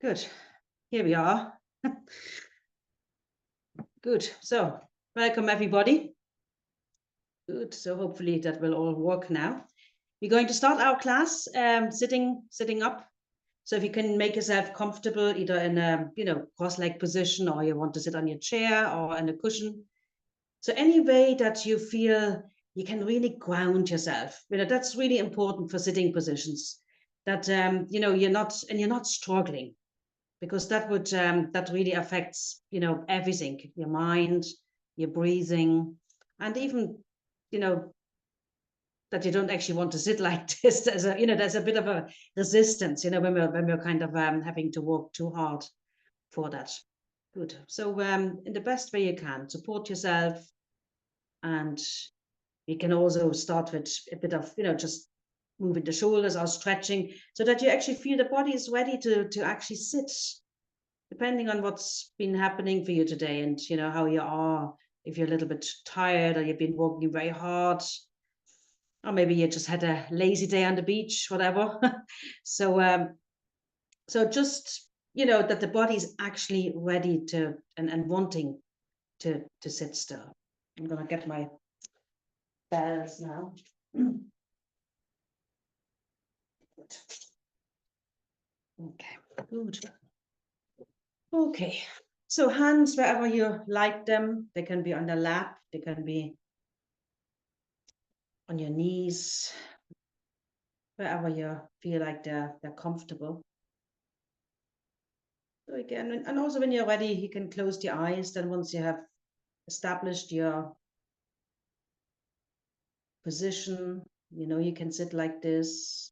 Good. Here we are. Good. So, welcome everybody. Good. So hopefully that will all work now. We're going to start our class sitting up. So if you can make yourself comfortable, either in a cross-leg position, or you want to sit on your chair or on a cushion. So any way that you feel you can really ground yourself. That's really important for sitting positions. That you're not struggling, because that really affects everything, your mind, your breathing, and even that you don't actually want to sit like this. There's a bit of a resistance when we're kind of having to work too hard for that. Good. So in the best way you can, support yourself, and you can also start with a bit of just moving the shoulders or stretching, so that you actually feel the body is ready to actually sit, depending on what's been happening for you today, and how you are. If you're a little bit tired, or you've been working very hard, or maybe you just had a lazy day on the beach, whatever. So just that the body is actually ready to and wanting to sit still. I'm gonna get my bells now. Good. Okay, good. Okay, so hands wherever you like them. They can be on the lap, they can be on your knees, wherever you feel like they're comfortable. So again, and also when you're ready, you can close your eyes. Then once you have established your position, you can sit like this,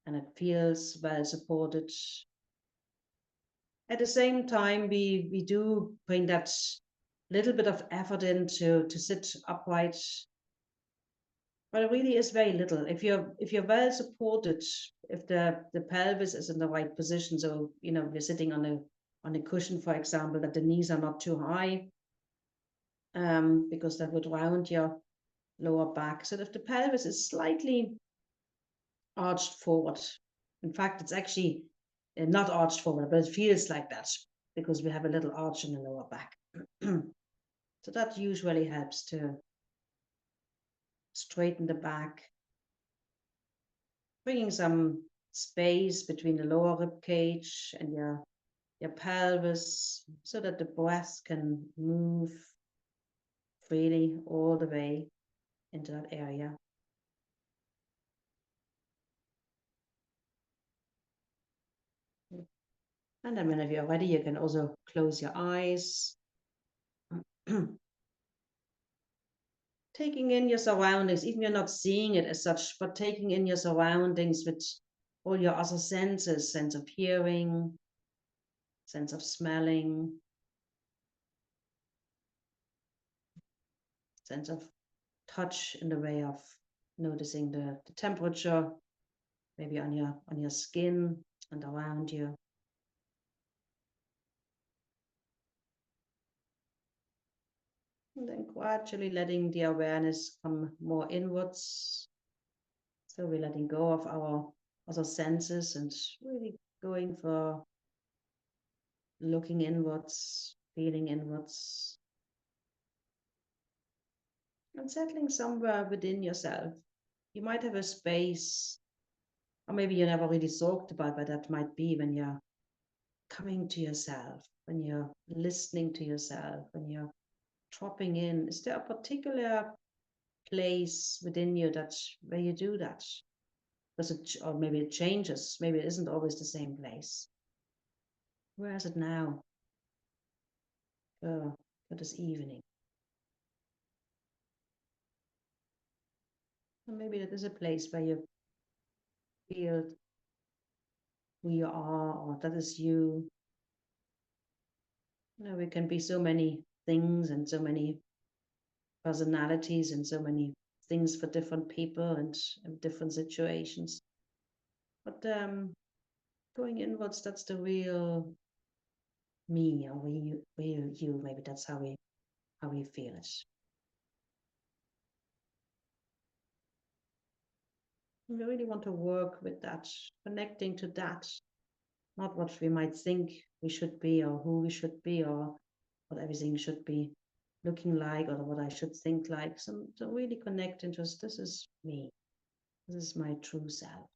and it feels well supported. At the same time, we do bring that little bit of effort in to sit upright, but it really is very little. If you're well supported, if the pelvis is in the right position, so you're sitting on a cushion, for example, that the knees are not too high, because that would round your lower back. So if the pelvis is slightly arched forward, in fact, it's actually not arched forward, but it feels like that because we have a little arch in the lower back. So that usually helps to straighten the back, bringing some space between the lower rib cage and your pelvis, so that the breath can move freely all the way into that area. And then whenever you're ready, you can also close your eyes. Taking in your surroundings, even you're not seeing it as such, but taking in your surroundings with all your other senses, sense of hearing, sense of smelling, sense of touch, in the way of noticing the temperature, maybe on your skin and around you. And then gradually letting the awareness come more inwards. So we're letting go of our other senses and really going for looking inwards, feeling inwards, and settling somewhere within yourself. You might have a space, or maybe you never really thought about where that might be, when you're coming to yourself, when you're listening to yourself, when you're dropping in. Is there a particular place within you where you do that? Or maybe it changes, maybe it isn't always the same place. Where is it now for this evening? And maybe it is a place where you feel who you are, or that is you. We can be so many things and so many personalities and so many things for different people and different situations. But going inwards, that's the real me, or real you. Maybe that's how we feel it. We really want to work with that, connecting to that, not what we might think we should be or who we should be or what everything should be looking like or what I should think like. So really connect and just, this is me. This is my true self.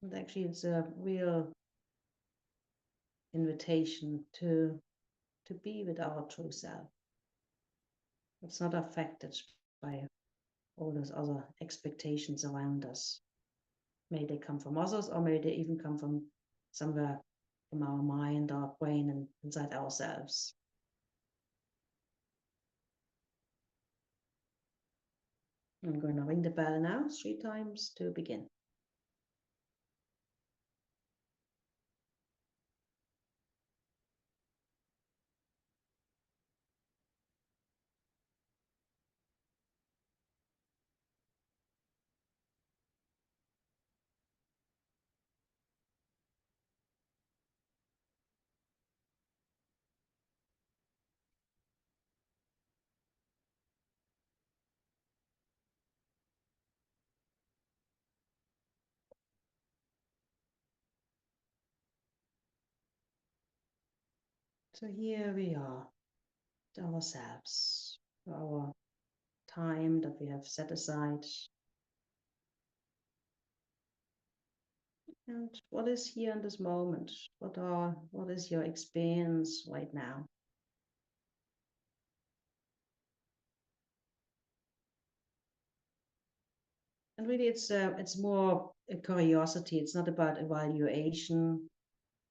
And actually it's a real invitation to be with our true self. It's not affected by all those other expectations around us. May they come from others or may they even come from somewhere from our mind, our brain, and inside ourselves. I'm going to ring the bell now 3 times to begin. So here we are, ourselves, our time that we have set aside. And what is here in this moment? What is your experience right now? And really, it's more a curiosity. It's not about evaluation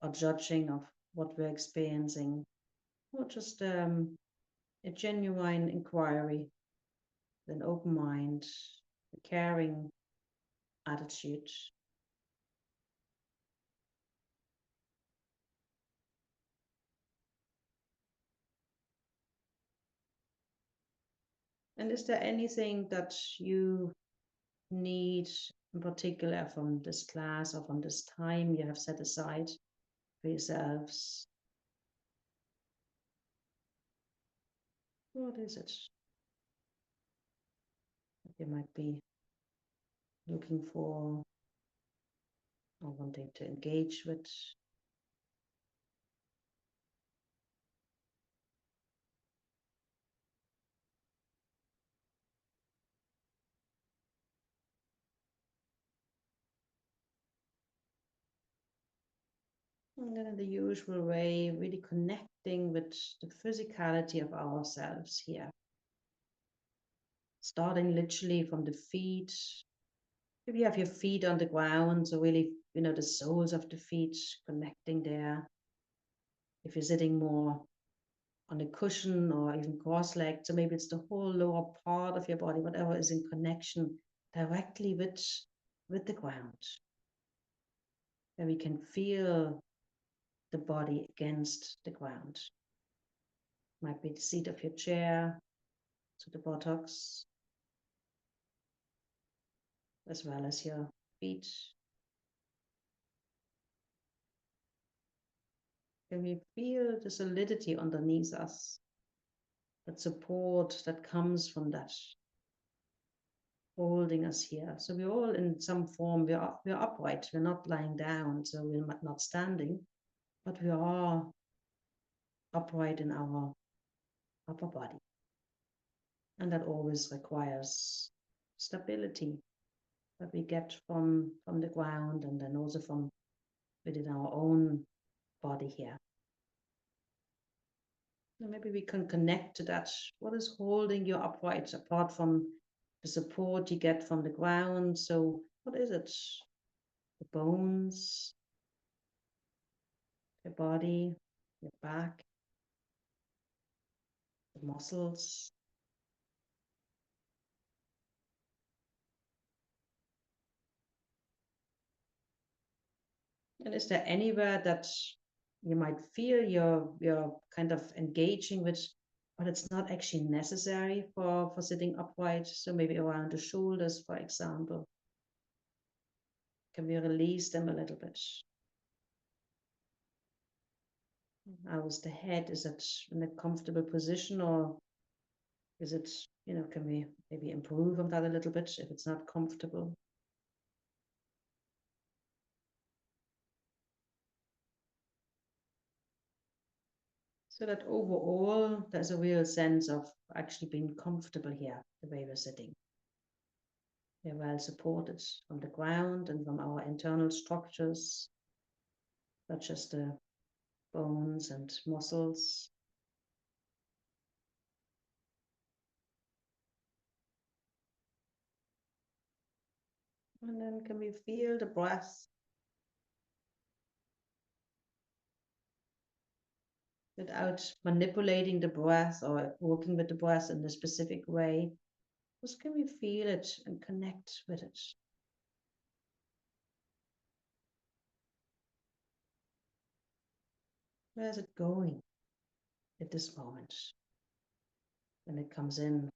or judging of what we're experiencing, or just a genuine inquiry, an open mind, a caring attitude. And is there anything that you need in particular from this class or from this time you have set aside for yourselves? What is it that you might be looking for or wanting to engage with? And then in the usual way, really connecting with the physicality of ourselves here. Starting literally from the feet. If you have your feet on the ground, so really, the soles of the feet connecting there. If you're sitting more on a cushion or even cross-legged, so maybe it's the whole lower part of your body, whatever is in connection directly with the ground. Where we can feel the body against the ground. Might be the seat of your chair, to the buttocks, as well as your feet. Can we feel the solidity underneath us? That support that comes from that holding us here. So we're all in some form, we're upright, we're not lying down, so we're not standing, but we are upright in our upper body. And that always requires stability that we get from the ground and then also from within our own body here. And maybe we can connect to that. What is holding you upright apart from the support you get from the ground? So what is it? The bones, your body, your back, the muscles. And is there anywhere that you might feel you're kind of engaging with, but it's not actually necessary for sitting upright? So maybe around the shoulders, for example. Can we release them a little bit? How's the head? Is it in a comfortable position, or is it, can we maybe improve on that a little bit if it's not comfortable? So that overall, there's a real sense of actually being comfortable here, the way we're sitting. We're well supported from the ground and from our internal structures, such as the bones and muscles. And then can we feel the breath without manipulating the breath or working with the breath in a specific way? Just can we feel it and connect with it? Where is it going at this moment when it comes in?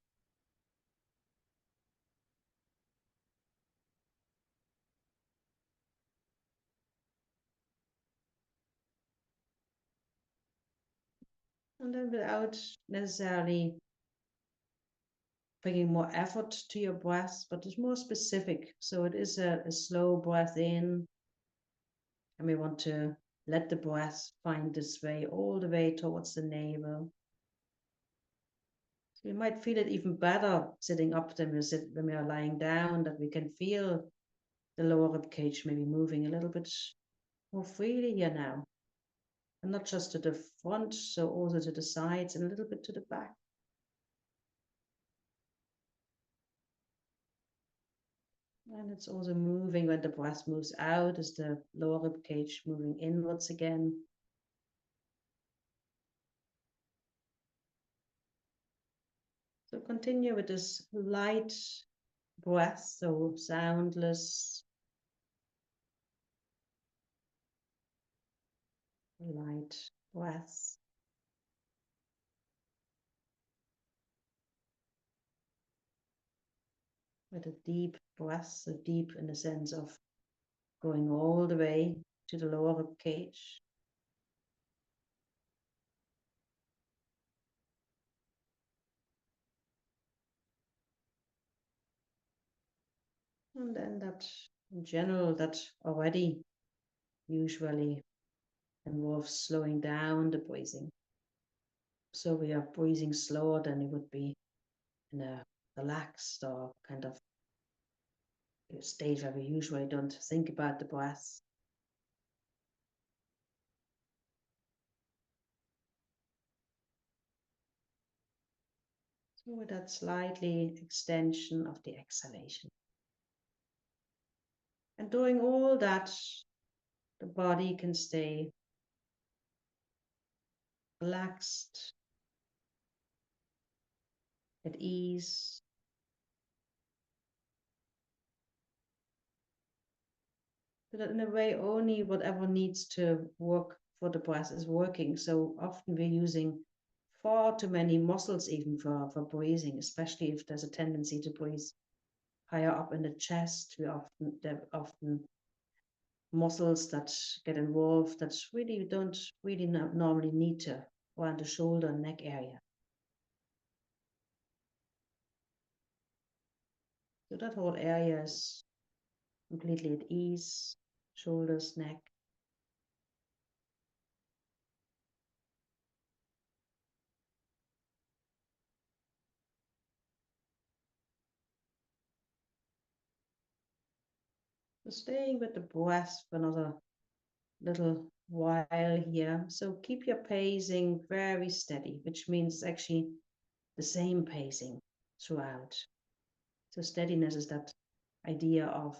And then without necessarily bringing more effort to your breath, but it's more specific. So it is a slow breath in, and we want to let the breath find its way all the way towards the navel. So you might feel it even better sitting up than when we are lying down, that we can feel the lower rib cage maybe moving a little bit more freely here now. And not just to the front, so also to the sides and a little bit to the back. And it's also moving when the breath moves out, is the lower rib cage moving inwards again. So continue with this light breath, so soundless, light breath. With a deep breath, so deep in the sense of going all the way to the lower rib cage. And then that, in general, that already usually involves slowing down the breathing. So we are breathing slower than it would be in a relaxed or kind of state where we usually don't think about the breath. So with that slightly extension of the exhalation. And doing all that, the body can stay relaxed, at ease. So that in a way, only whatever needs to work for the breath is working. So often we're using far too many muscles even for breathing, especially if there's a tendency to breathe higher up in the chest. There are often muscles that get involved that really don't really normally need to, around the shoulder and neck area. So that whole area is completely at ease, shoulders, neck. So staying with the breath for another little while here. So keep your pacing very steady, which means actually the same pacing throughout. So steadiness is that idea of,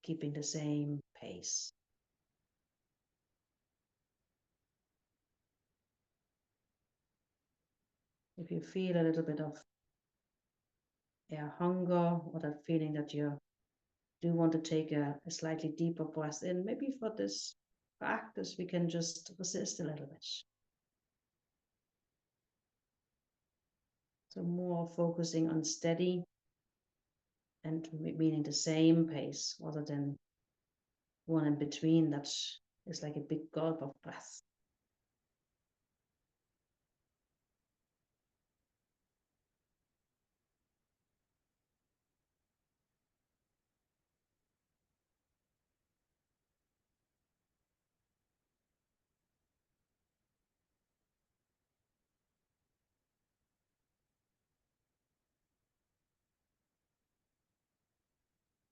keeping the same pace. If you feel a little bit of air hunger or that feeling that you do want to take a slightly deeper breath in, maybe for this practice, we can just resist a little bit. So more focusing on steady and meaning the same pace rather than one in between that is like a big gulp of breath.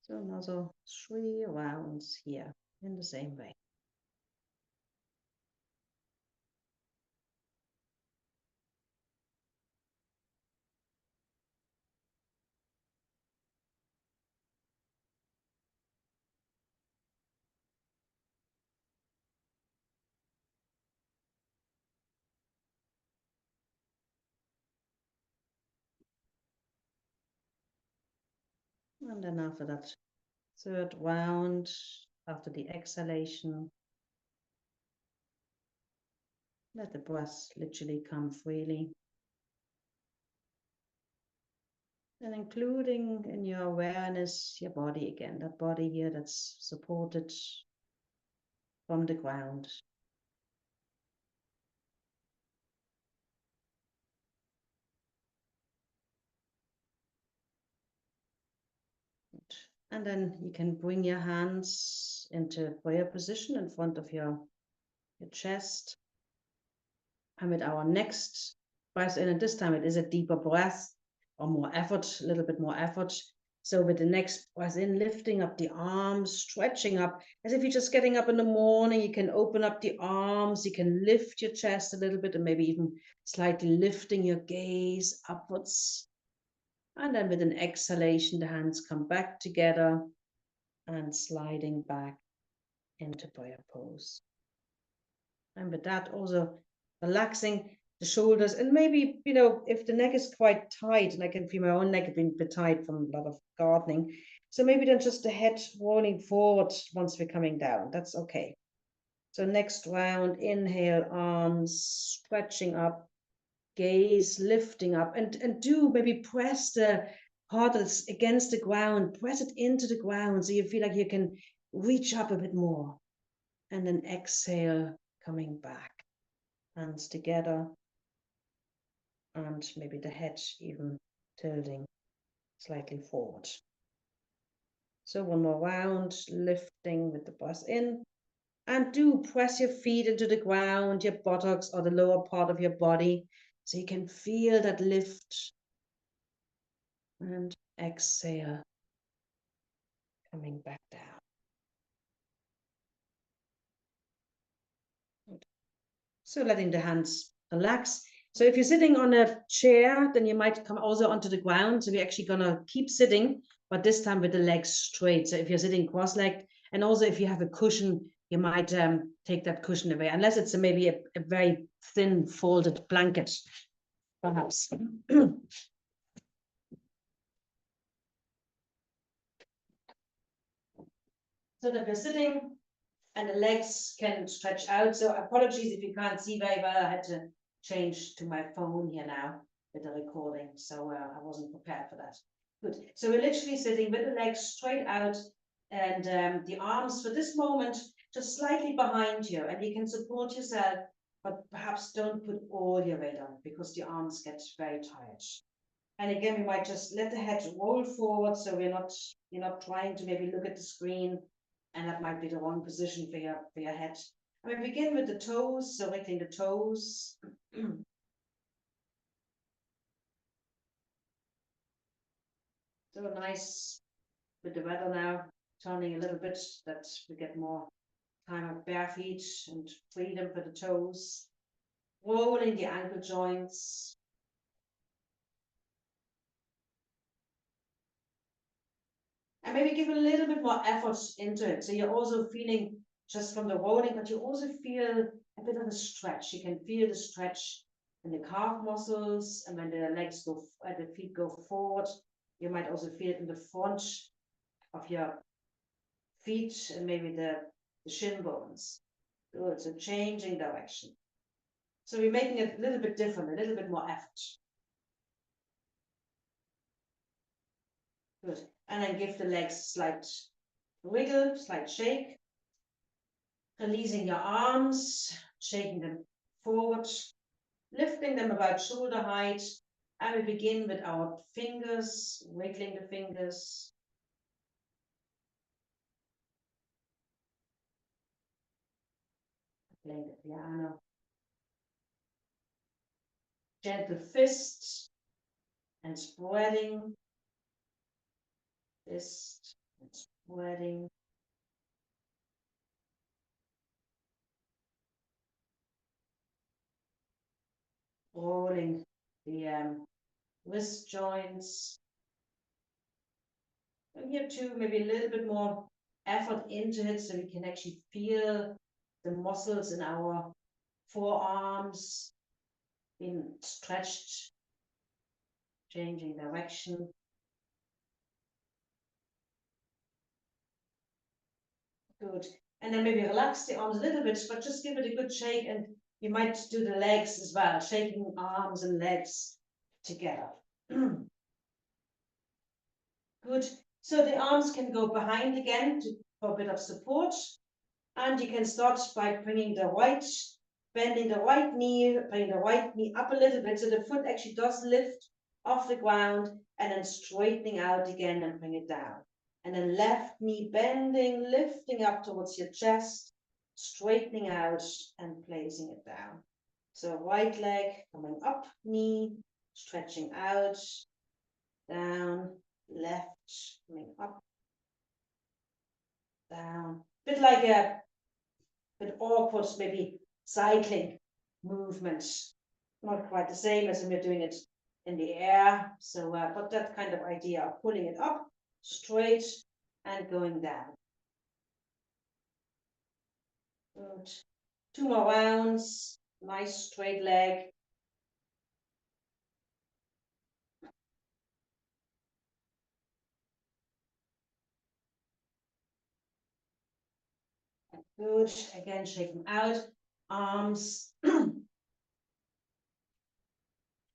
So another 3 rounds here in the same way. And then after that 3rd round, after the exhalation, let the breath literally come freely. And including in your awareness, your body again, that body here that's supported from the ground. And then you can bring your hands into prayer position in front of your chest. And with our next breath in, and this time it is a deeper breath or more effort, a little bit more effort. So with the next breath in, lifting up the arms, stretching up, as if you're just getting up in the morning, you can open up the arms, you can lift your chest a little bit and maybe even slightly lifting your gaze upwards. And then with an exhalation, the hands come back together and sliding back into prayer pose. And with that, also relaxing the shoulders. And maybe, you know, if the neck is quite tight, and I can feel my own neck being a bit tight from a lot of gardening. So maybe then just the head rolling forward once we're coming down. That's okay. So next round, inhale, arms stretching up, gaze lifting up, and do maybe press the part that's against the ground, press it into the ground so you feel like you can reach up a bit more. And then exhale, coming back, hands together, and maybe the head even tilting slightly forward. So one more round, lifting with the breath in. And do press your feet into the ground, your buttocks or the lower part of your body, so you can feel that lift. And exhale, coming back down. So letting the hands relax. So if you're sitting on a chair, then you might come also onto the ground. So we're actually gonna keep sitting, but this time with the legs straight. So if you're sitting cross-legged, and also if you have a cushion, you might take that cushion away, unless it's maybe a very thin folded blanket, perhaps. So that we're sitting and the legs can stretch out. So apologies if you can't see very well. I had to change to my phone here now with the recording. So I wasn't prepared for that. Good. So we're literally sitting with the legs straight out and the arms for this moment just slightly behind you, and you can support yourself, but perhaps don't put all your weight on because the arms get very tired. And again, we might just let the head roll forward, so you're not trying to maybe look at the screen, and that might be the wrong position for your head. And we begin with the toes, so wriggling the toes. So nice with the weather now turning a little bit, that we get more time of bare feet and freedom for the toes. Rolling the ankle joints. And maybe give a little bit more effort into it. So you're also feeling just from the rolling, but you also feel a bit of a stretch. You can feel the stretch in the calf muscles, and when the legs go, the feet go forward, you might also feel it in the front of your feet and maybe the shin bones. Good, so changing direction. So we're making it a little bit different, a little bit more effort. Good, and then give the legs slight wiggle, slight shake. Releasing your arms, shaking them forward, lifting them about shoulder height, and we begin with our fingers, wiggling the fingers. Playing the piano. Gentle fists and spreading. Fist and wedding. Rolling the wrist joints. And here too, maybe a little bit more effort into it so we can actually feel the muscles in our forearms being stretched, changing direction. Good. And then maybe relax the arms a little bit, but just give it a good shake, and you might do the legs as well, shaking arms and legs together. Good. So the arms can go behind again for a bit of support. And you can start by bringing bending the right knee, bring the right knee up a little bit so the foot actually does lift off the ground, and then straightening out again and bring it down. And then left knee bending, lifting up towards your chest, straightening out and placing it down. So right leg coming up, knee, stretching out, down, left, coming up, down. Bit like a bit awkward, maybe cycling movement. Not quite the same as when we're doing it in the air. So, but that kind of idea of pulling it up, straight, and going down. Good. 2 more rounds. Nice straight leg. Good. Again, shaking out. Arms.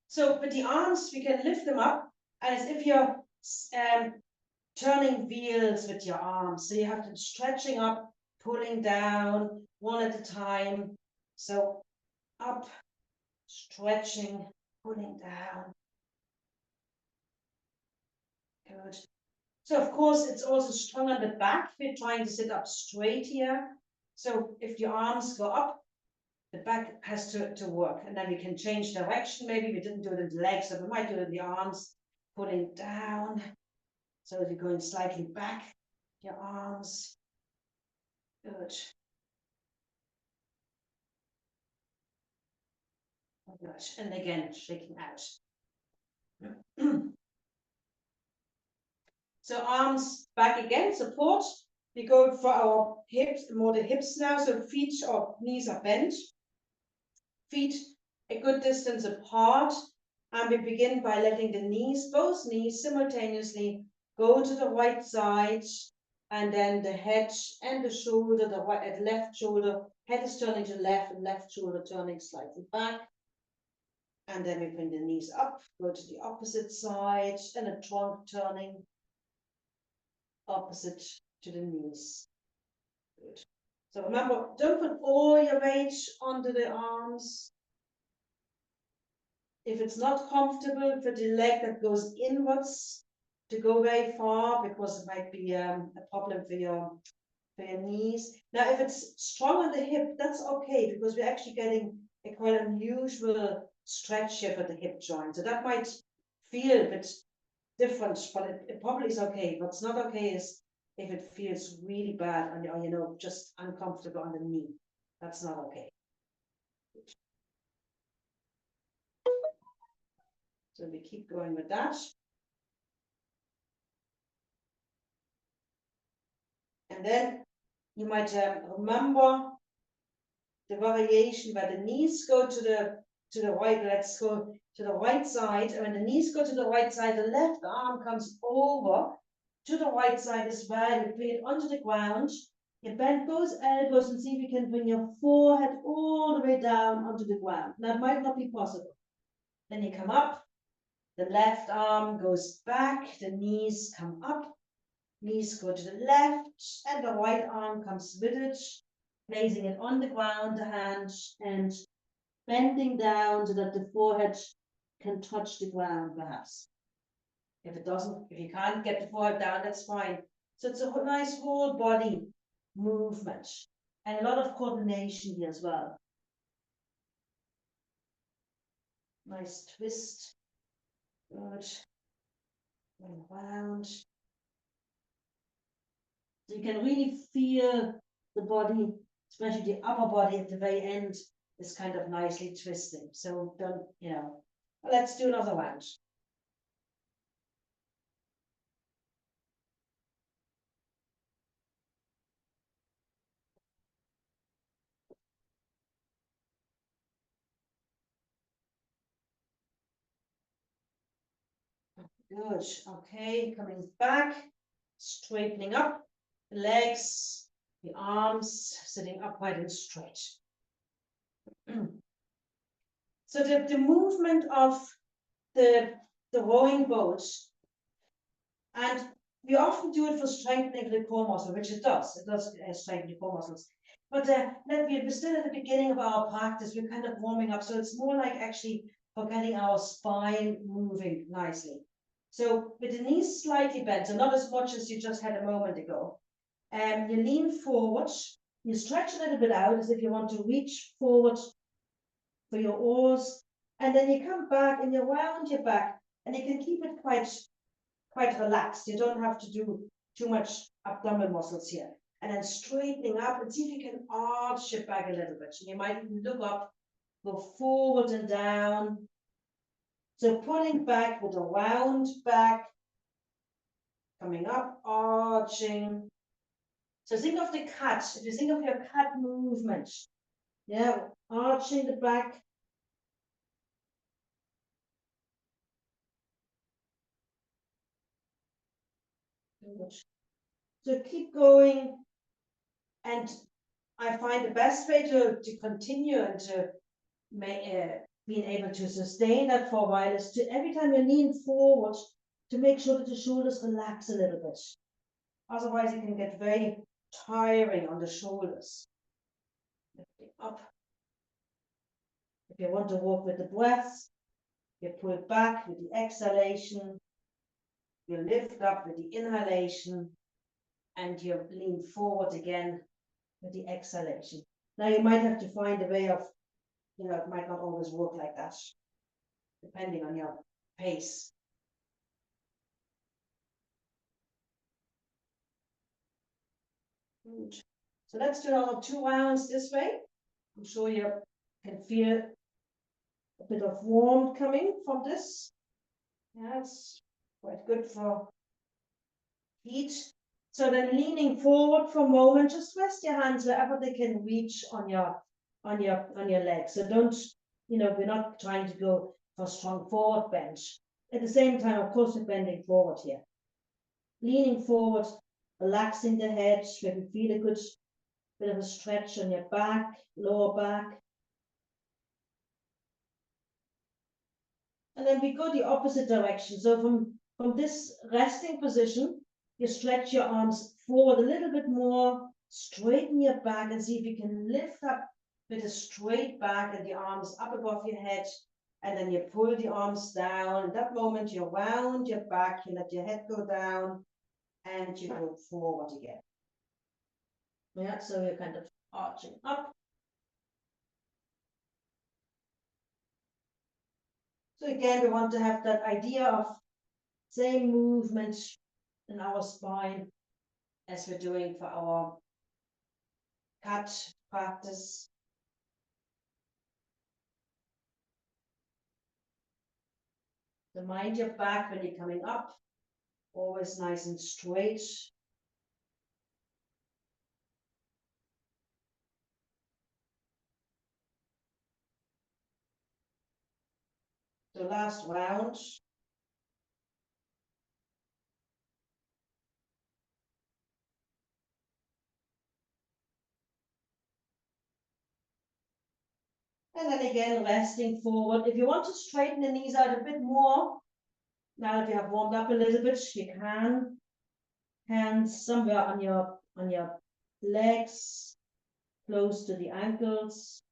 So with the arms, we can lift them up as if you're turning wheels with your arms. So you have to stretching up, pulling down, one at a time. So up, stretching, pulling down. Good. So of course, it's also strong on the back. We're trying to sit up straight here. So if your arms go up, the back has to work. And then we can change direction. Maybe we didn't do it in the legs, so we might do it in the arms, pulling down. So you're going slightly back, your arms. Good. Good. And again, shaking out. So arms back again, support. We go for our hips, more the hips now. So feet or knees are bent. Feet a good distance apart. And we begin by letting the knees, both knees simultaneously go to the right side. And then the head and the shoulder, the right, left shoulder, head is turning to left and left shoulder turning slightly back. And then we bring the knees up, go to the opposite side, and a trunk turning opposite to the knees. Good. So remember, don't put all your weight onto the arms. If it's not comfortable for the leg that goes inwards to go very far, because it might be a problem for your knees. Now, if it's strong on the hip, that's okay, because we're actually getting a quite unusual stretch here for the hip joint. So that might feel a bit different, but it probably is okay. What's not okay is if it feels really bad and or just uncomfortable on the knee. That's not okay. So we keep going with that. And then you might remember the variation where the knees go to the right. Let's go to the right side. And when the knees go to the right side, the left arm comes over to the right side as well. You bring it onto the ground. You bend both elbows and see if you can bring your forehead all the way down onto the ground. That might not be possible. Then you come up. The left arm goes back. The knees come up. Knees go to the left, and the right arm comes with it, placing it on the ground, the hand, and bending down so that the forehead can touch the ground, perhaps. If you can't get the forehead down, that's fine. So it's a nice whole body movement, and a lot of coordination here as well. Nice twist. Good. And round. you can really feel the body, especially the upper body at the very end, is kind of nicely twisting. So don't, let's do another round. Good. Okay, coming back, straightening up the legs, the arms, sitting upright and straight. So the movement of the rowing boat, and we often do it for strengthening the core muscle, which it does. It does strengthen the core muscles. But we're still at the beginning of our practice. We're kind of warming up. So it's more like actually for getting our spine moving nicely. So with the knees slightly bent, so not as much as you just had a moment ago. You lean forward, you stretch a little bit out as if you want to reach forward for your oars, and then you come back and you round your back, and you can keep it quite relaxed. You don't have to do too much abdominal muscles here. And then straightening up and see if you can arch your back a little bit. You might even look up, go forward and down. So pulling back with a round back, coming up, arching. So think of the cat. If you think of your cat movement, yeah, arching the back. So keep going. And I find the best way to continue and to being able to sustain that for a while is to, every time you lean forward, to make sure that the shoulders relax a little bit. Otherwise, it can get very tiring on the shoulders. Lifting up. If you want to walk with the breath, you pull back with the exhalation. You lift up with the inhalation, and you lean forward again with the exhalation. Now you might have to find a way of, it might not always work like that, depending on your pace. Good. So let's do another 2 rounds this way. I'm sure you can feel a bit of warmth coming from this. Yeah, it's quite good for heat. So then leaning forward for a moment, just rest your hands wherever they can reach on your legs. So don't, we're not trying to go for a strong forward bend. At the same time, of course, we're bending forward here. Leaning forward, relaxing the head, maybe feel a good bit of a stretch on your back, lower back. And then we go the opposite direction. So from this resting position, you stretch your arms forward a little bit more, straighten your back and see if you can lift up with a straight back and the arms up above your head. And then you pull the arms down. At that moment, you round your back, you let your head go down, and you go forward again. Yeah, so you're kind of arching up. So again, we want to have that idea of same movement in our spine as we're doing for our cat practice. So mind your back when you're coming up, always nice and straight. So last round. And then again, resting forward. If you want to straighten the knees out a bit more, now that you have warmed up a little bit, you can. Hands somewhere on your legs, close to the ankles,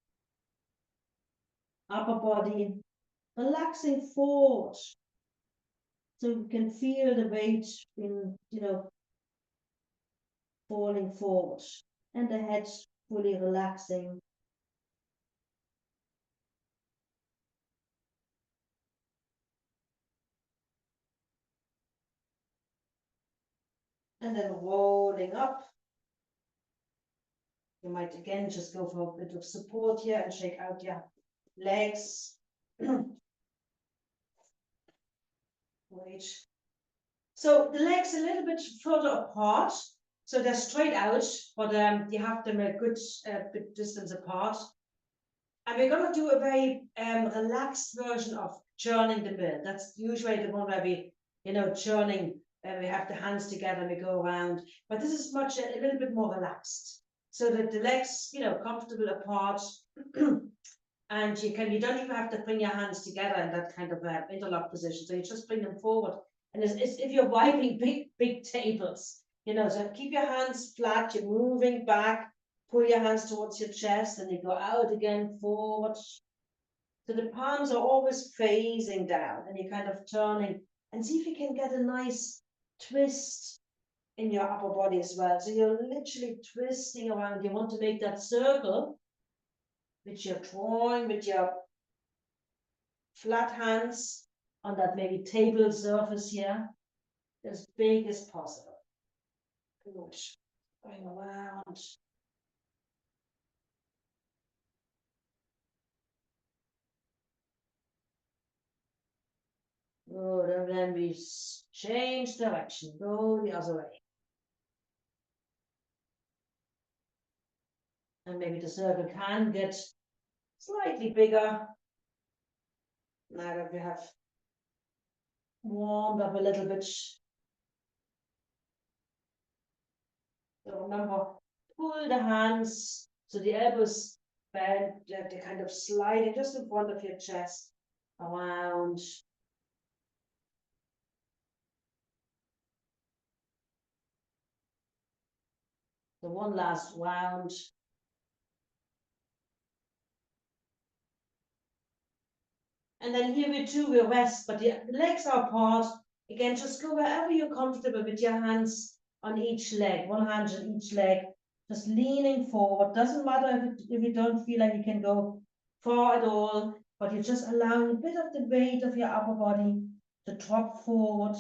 upper body, relaxing forward. So you can feel the weight in, falling forward, and the head fully relaxing. And then rolling up You might again just go for a bit of support here and shake out your legs. Wait. So the legs a little bit further apart, so they're straight out, but you have them a good bit distance apart. And we're going to do a very relaxed version of churning the mill. That's usually the one where we, churning, we have the hands together and we go around. But this is much a little bit more relaxed, so that the legs, comfortable apart. And you don't even have to bring your hands together in that kind of interlock position. So you just bring them forward. And it's if you're wiping big tables, so keep your hands flat, you're moving back, pull your hands towards your chest, and you go out again, forward. So the palms are always facing down, and you're kind of turning, and see if you can get a nice twist in your upper body as well. So you're literally twisting around. You want to make that circle, which you're drawing with your flat hands on that maybe table surface here, as big as possible. Good. Going around. Good, and then we change direction, go the other way. And maybe the circle can get slightly bigger. Now that we have warmed up a little bit. So remember, pull the hands so the elbows bend, they're kind of sliding just in front of your chest, around. So one last round. And then here we rest, but the legs are apart. Again, just go wherever you're comfortable with your hands on each leg, one hand on each leg, just leaning forward. Doesn't matter if you don't feel like you can go far at all, but you're just allowing a bit of the weight of your upper body to drop forward.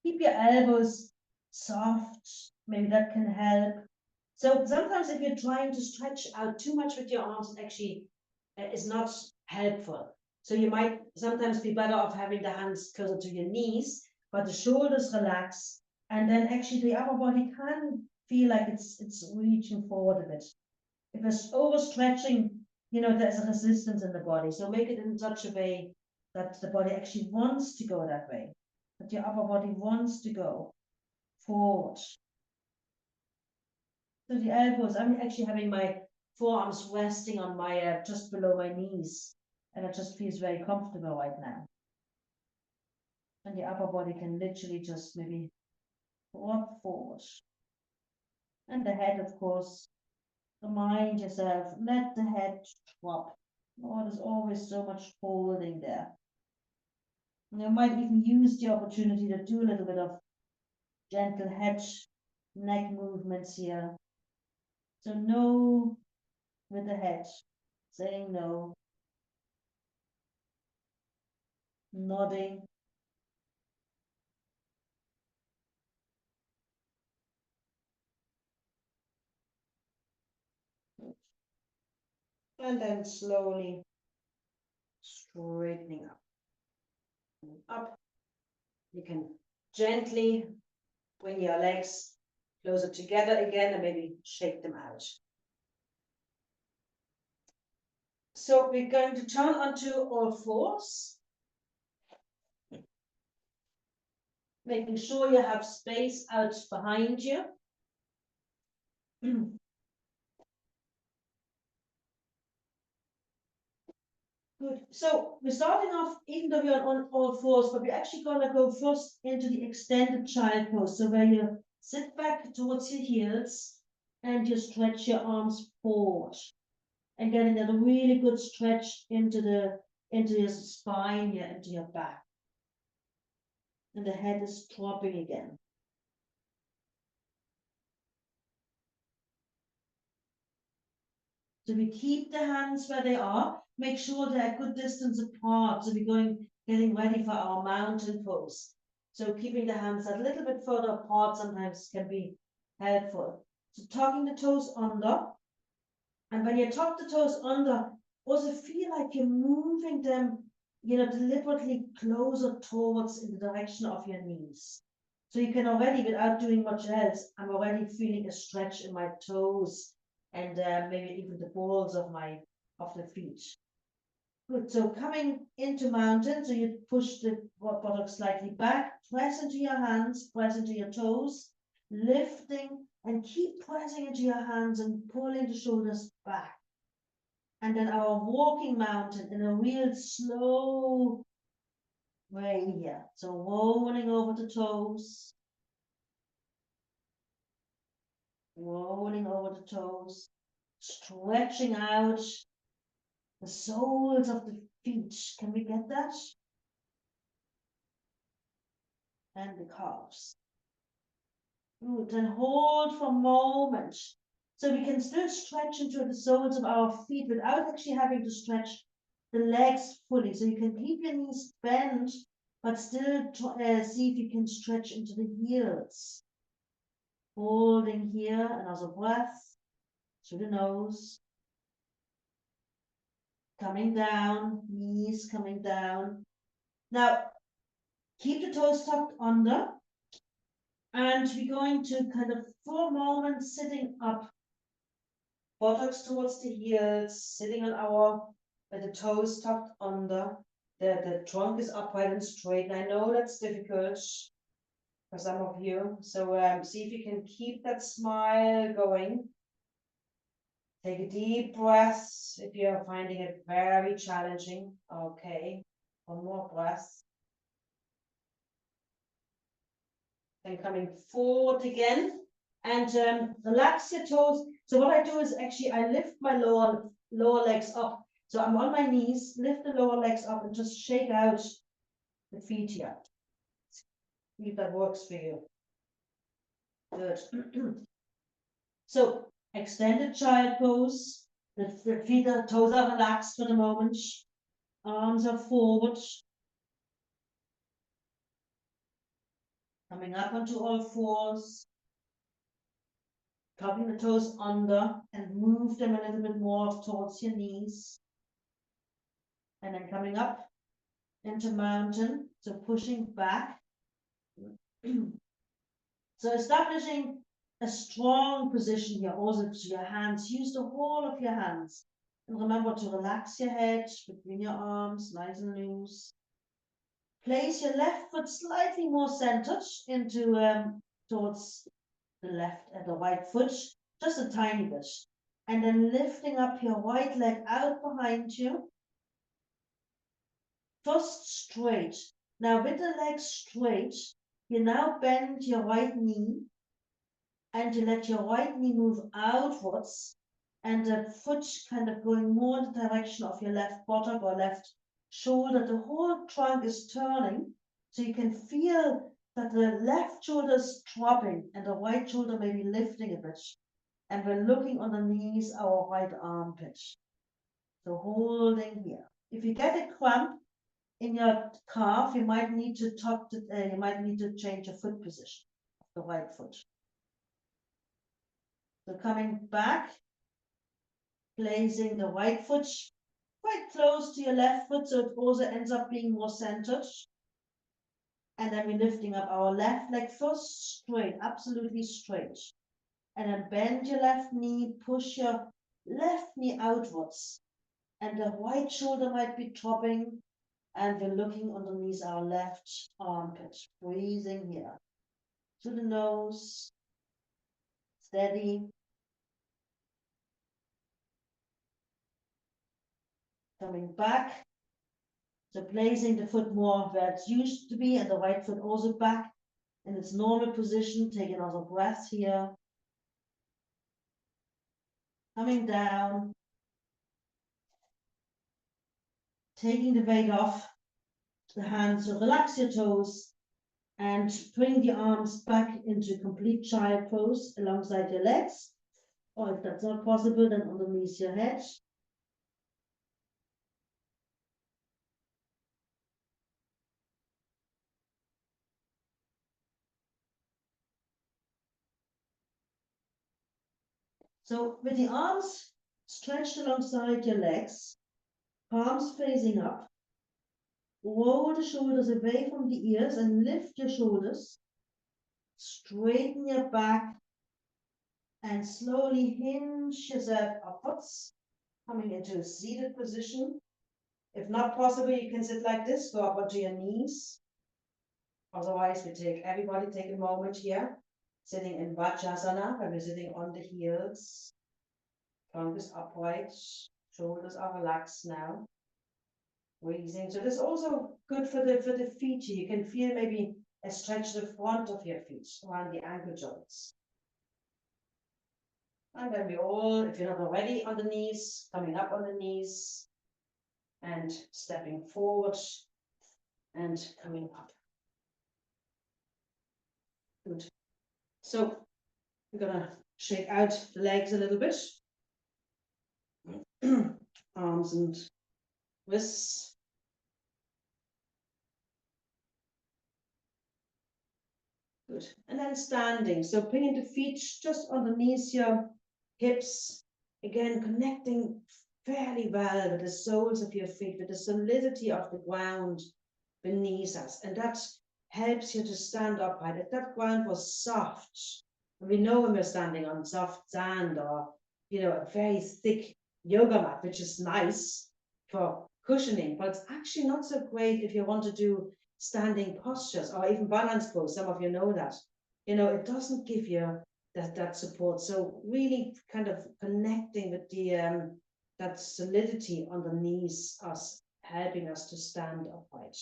Keep your elbows soft, maybe that can help. So sometimes if you're trying to stretch out too much with your arms, it actually is not helpful. So you might sometimes be better off having the hands closer to your knees, but the shoulders relax, and then actually the upper body can feel like it's reaching forward a bit. If it's overstretching, there's a resistance in the body. So make it in such a way that the body actually wants to go that way, that your upper body wants to go forward. So the elbows, I'm actually having my forearms resting on my just below my knees, and it just feels very comfortable right now. And the upper body can literally just maybe drop forward. And the head, of course, remind yourself, let the head drop. Oh, there's always so much holding there. And you might even use the opportunity to do a little bit of gentle head, neck movements here. So no with the head, saying no. Nodding. And then slowly straightening up. Up. You can gently bring your legs closer together again and maybe shake them out. So we're going to turn onto all fours. Making sure you have space out behind you. Good. So we're starting off, even though we're on all fours, but we're actually going to go first into the extended child pose. So where you sit back towards your heels and you stretch your arms forward. And getting that really good stretch into your spine here, into your back. And the head is dropping again. So we keep the hands where they are, make sure they're a good distance apart. So we're getting ready for our mountain pose. So keeping the hands a little bit further apart sometimes can be helpful. So tucking the toes under. And when you tuck the toes under, also feel like you're moving them, deliberately closer towards in the direction of your knees. So you can already, without doing much else, I'm already feeling a stretch in my toes and maybe even the balls of the feet. Good. So coming into mountain, so you push the buttocks slightly back, press into your hands, press into your toes, lifting and keep pressing into your hands and pulling the shoulders back. And then our walking mountain in a real slow way here. So rolling over the toes, rolling over the toes, stretching out the soles of the feet. Can we get that? And the calves. Good. And hold for a moment. So we can still stretch into the soles of our feet without actually having to stretch the legs fully. So you can keep your knees bent, but still see if you can stretch into the heels. Holding here, another breath through the nose. Coming down, knees coming down. Now, keep the toes tucked under. And we're going to kind of, for a moment, sitting up. Buttocks towards the heels, sitting on with the toes tucked under. The trunk is upright and straight. And I know that's difficult for some of you. So see if you can keep that smile going. Take a deep breath if you're finding it very challenging. Okay, one more breath. Then coming forward again and relax your toes. So what I do is actually I lift my lower legs up. So I'm on my knees, lift the lower legs up and just shake out the feet here. See if that works for you. Good. So extended child pose. The feet and toes are relaxed for the moment. Arms are forward. Coming up onto all fours. Tucking the toes under and move them a little bit more towards your knees. And then coming up into mountain, so pushing back. So establishing a strong position here, also to your hands. Use the whole of your hands. And remember to relax your head between your arms, nice and loose. Place your left foot slightly more centered into towards the left and the right foot, just a tiny bit. And then lifting up your right leg out behind you. First straight. Now with the leg straight, you now bend your right knee and you let your right knee move outwards and the foot kind of going more in the direction of your left buttock or left shoulder. The whole trunk is turning, so you can feel that the left shoulder is dropping and the right shoulder may be lifting a bit. And we're looking underneath our right armpit. So holding here. If you get a cramp in your calf, you might need to change your foot position of the right foot. So coming back, placing the right foot quite close to your left foot, so it also ends up being more centered. And then we're lifting up our left leg first straight, absolutely straight. And then bend your left knee, push your left knee outwards. And the right shoulder might be dropping. And we're looking underneath our left armpit, breathing here. Through the nose, steady. Coming back. So placing the foot more where it used to be and the right foot also back in its normal position. Take another breath here. Coming down. Taking the weight off the hands, so relax your toes and bring the arms back into complete child pose alongside your legs. Or if that's not possible, then underneath your head. So with the arms stretched alongside your legs, palms facing up, roll the shoulders away from the ears and lift your shoulders. Straighten your back and slowly hinge yourself upwards, coming into a seated position. If not possible, you can sit like this, go up onto your knees. Otherwise, everybody take a moment here, sitting in Vajrasana, where we're sitting on the heels. Trunk is upright, shoulders are relaxed now. Breathing. So this is also good for the feet. You can feel maybe a stretch the front of your feet around the ankle joints. And then we all, if you're not already on the knees, coming up on the knees and stepping forward and coming up. Good. So we're gonna shake out the legs a little bit. Arms and wrists. Good. And then standing. So bringing the feet just underneath your hips. Again, connecting fairly well with the soles of your feet, with the solidity of the ground beneath us. And that helps you to stand upright. If that ground was soft, and we know when we're standing on soft sand or, a very thick yoga mat, which is nice for cushioning, but it's actually not so great if you want to do standing postures or even balance pose. Some of you know that. It doesn't give you that support. So really kind of connecting with the that solidity underneath us, helping us to stand upright.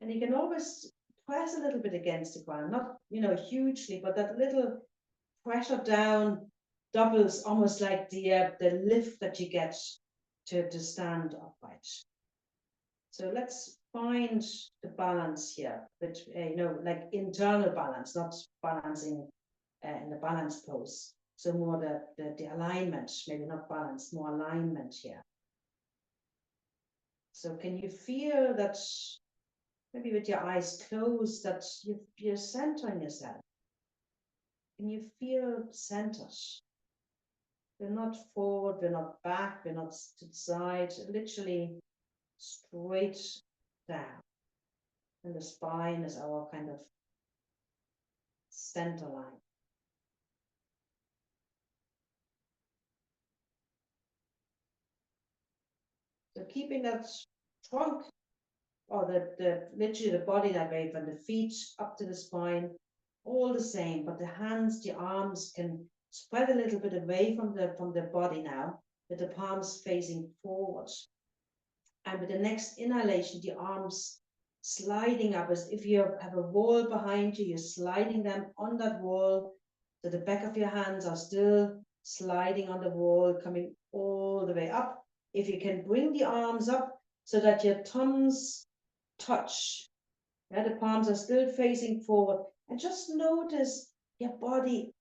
And you can always press a little bit against the ground, not hugely, but that little pressure down doubles almost like the lift that you get to stand upright. So let's find the balance here, but like internal balance, not balancing in the balance pose. So more the alignment, maybe not balance, more alignment here. So can you feel that, maybe with your eyes closed, that you're centering yourself? Can you feel centered? We're not forward, we're not back, we're not to the side, literally straight down. And the spine is our kind of center line. So keeping that trunk or literally the body that way, from the feet up to the spine, all the same, but the hands, the arms can spread a little bit away from the body now, with the palms facing forward. And with the next inhalation, the arms sliding up as if you have a wall behind you, you're sliding them on that wall. So the back of your hands are still sliding on the wall, coming all the way up. If you can bring the arms up so that your thumbs touch. Yeah, the palms are still facing forward. And just notice your body,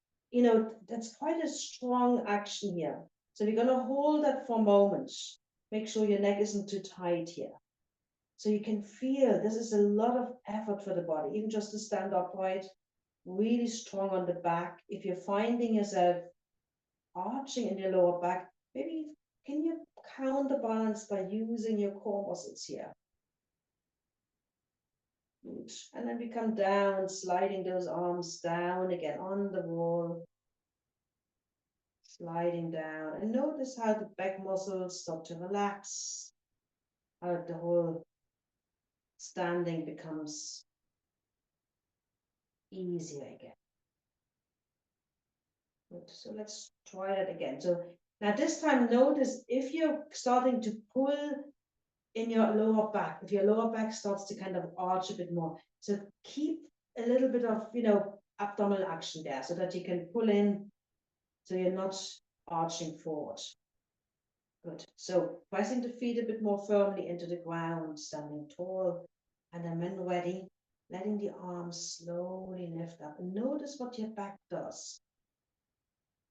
that's quite a strong action here. So we're going to hold that for a moment. Make sure your neck isn't too tight here. So you can feel this is a lot of effort for the body, even just to stand upright, really strong on the back. If you're finding yourself arching in your lower back, maybe can you counterbalance by using your core muscles here? Good. And then we come down, sliding those arms down again on the wall. Sliding down. And notice how the back muscles start to relax. How the whole standing becomes easier again. Good. So let's try that again. So now this time, notice if you're starting to pull in your lower back, if your lower back starts to kind of arch a bit more, so keep a little bit of abdominal action there, so that you can pull in, so you're not arching forward. Good. So pressing the feet a bit more firmly into the ground, standing tall, and then when ready, letting the arms slowly lift up, and notice what your back does.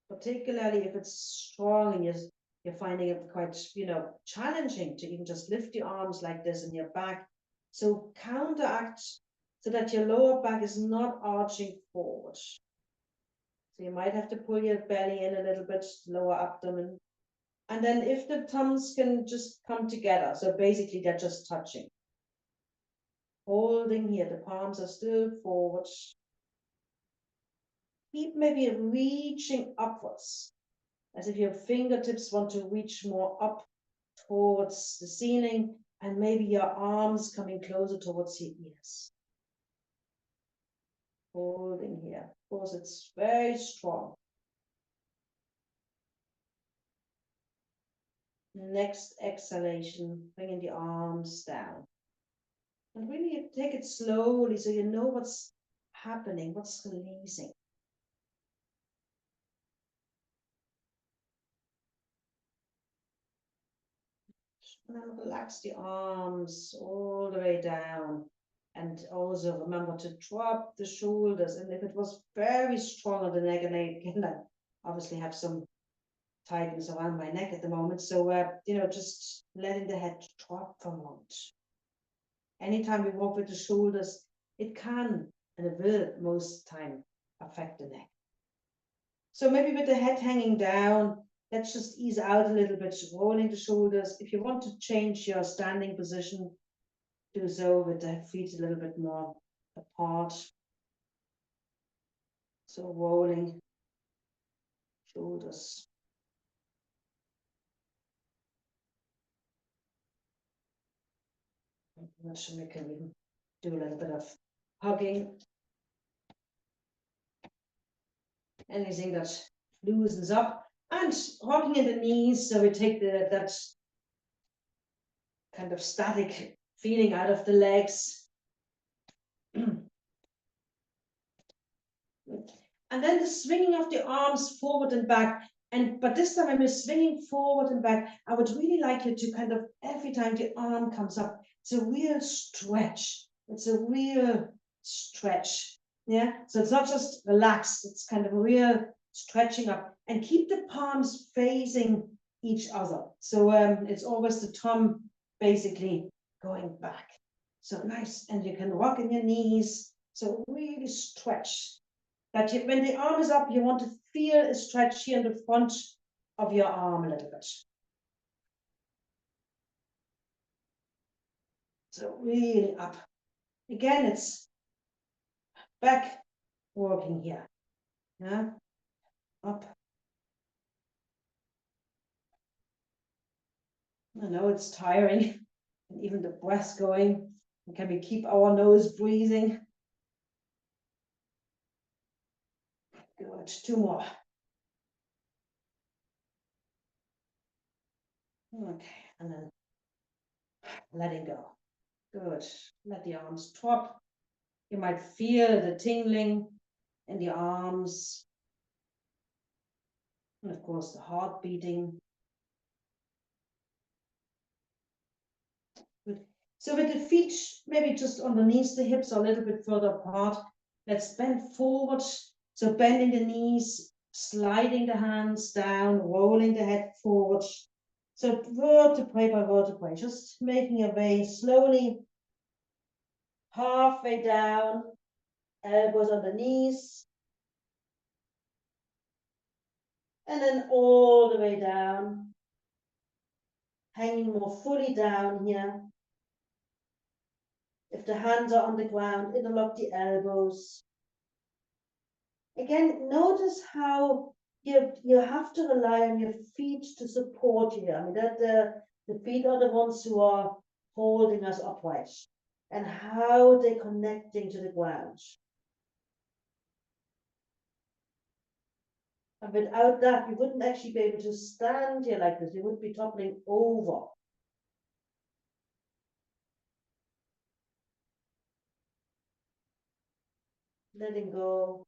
Particularly if it's strong and you're finding it quite, challenging to even just lift the arms like this in your back. So counteract so that your lower back is not arching forward. So you might have to pull your belly in a little bit, lower abdomen. And then if the thumbs can just come together, so basically they're just touching. Holding here, the palms are still forward. Keep maybe reaching upwards, as if your fingertips want to reach more up towards the ceiling, and maybe your arms coming closer towards your ears. Holding here. Of course, it's very strong. Next exhalation, bringing the arms down. And really take it slowly so you know what's happening, what's releasing. And then relax the arms all the way down. And also remember to drop the shoulders. And if it was very strong on the neck, and I can obviously have some tightness around my neck at the moment. So, just letting the head drop for a moment. Anytime we walk with the shoulders, it can and it will most time affect the neck. So maybe with the head hanging down, let's just ease out a little bit, rolling the shoulders. If you want to change your standing position, do so with the feet a little bit more apart. So rolling shoulders. I'm sure we can even do a little bit of hugging. Anything that loosens up, and rocking in the knees, so we take that kind of static feeling out of the legs. And then the swinging of the arms forward and back. But this time when we're swinging forward and back, I would really like you to kind of, every time the arm comes up, it's a real stretch. It's a real stretch. Yeah, so it's not just relaxed, it's kind of a real stretching up, and keep the palms facing each other. So it's always the thumb basically going back. So nice, and you can rock in your knees. So really stretch. That when the arm is up, you want to feel a stretch here in the front of your arm a little bit. So really up. Again, it's back working here. Yeah, up. I know it's tiring, and even the breath going. And can we keep our nose breathing? Good, 2 more. Okay, and then letting go. Good, let the arms drop. You might feel the tingling in the arms. And of course, the heart beating. Good. So with the feet maybe just underneath the hips, a little bit further apart, let's bend forward. So bending the knees, sliding the hands down, rolling the head forward. So vertebrae by vertebrae, just making your way slowly, halfway down, elbows on the knees. And then all the way down, hanging more fully down here. If the hands are on the ground, interlock the elbows. Again, notice how you have to rely on your feet to support you. I mean, that the feet are the ones who are holding us upright, and how they're connecting to the ground. And without that, you wouldn't actually be able to stand here like this. You would be toppling over. Letting go.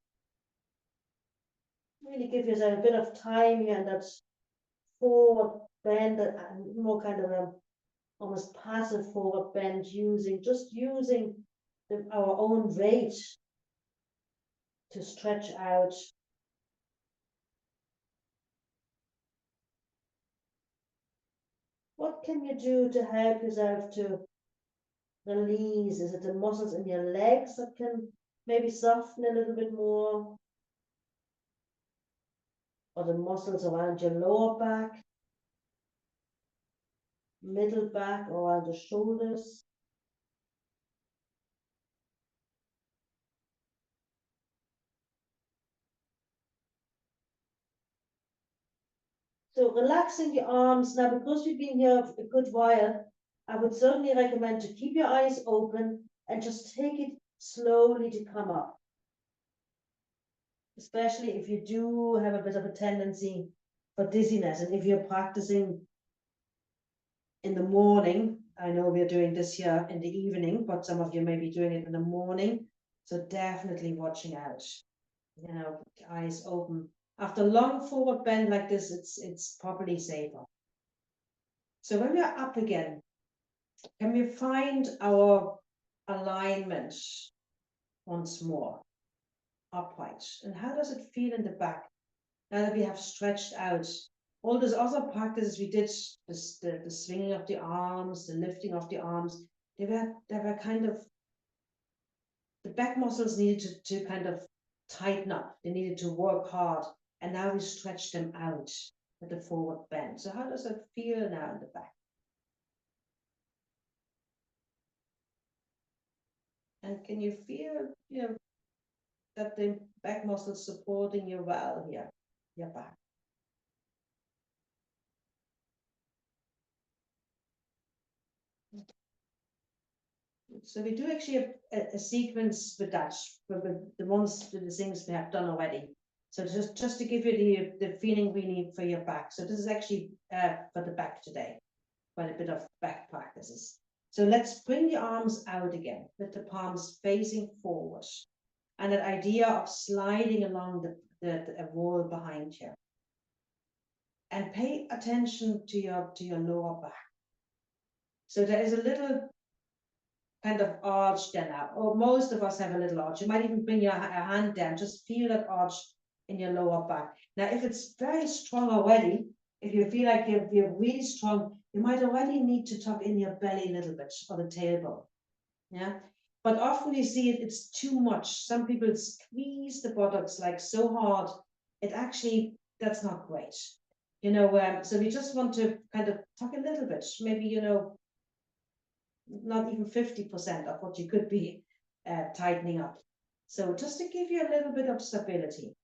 Really give yourself a bit of time here, and that forward bend, and more kind of a almost passive forward bend, using our own weight to stretch out. What can you do to help yourself to release? Is it the muscles in your legs that can maybe soften a little bit more? or the muscles around your lower back, middle back, or around the shoulders. So relaxing the arms. Now, because we've been here a good while, I would certainly recommend to keep your eyes open and just take it slowly to come up. Especially if you do have a bit of a tendency for dizziness, and if you're practicing in the morning. I know we're doing this here in the evening, but some of you may be doing it in the morning. So definitely watching out, eyes open. After long forward bend like this, it's probably safer. So when we're up again, can we find our alignment once more? Upright. And how does it feel in the back? Now that we have stretched out all those other practices we did, the swinging of the arms, the lifting of the arms, they were kind of, the back muscles needed to kind of tighten up. They needed to work hard. And now we stretch them out with the forward bend. So how does it feel now in the back? And can you feel, that the back muscles supporting you well here, your back? So we do actually a sequence with that, with the things we have done already. So just to give you the feeling we need for your back. So this is actually for the back today, quite a bit of back practices. So let's bring the arms out again with the palms facing forward. And that idea of sliding along the wall behind you. And pay attention to your lower back. So there is a little kind of arch there now, or most of us have a little arch. You might even bring your hand down, just feel that arch in your lower back. Now, if it's very strong already, if you feel like you're really strong, you might already need to tuck in your belly a little bit, or the tailbone. Yeah, but often you see it's too much. Some people squeeze the buttocks like so hard, that's not great. So we just want to kind of tuck a little bit, maybe, not even 50% of what you could be tightening up. So just to give you a little bit of stability.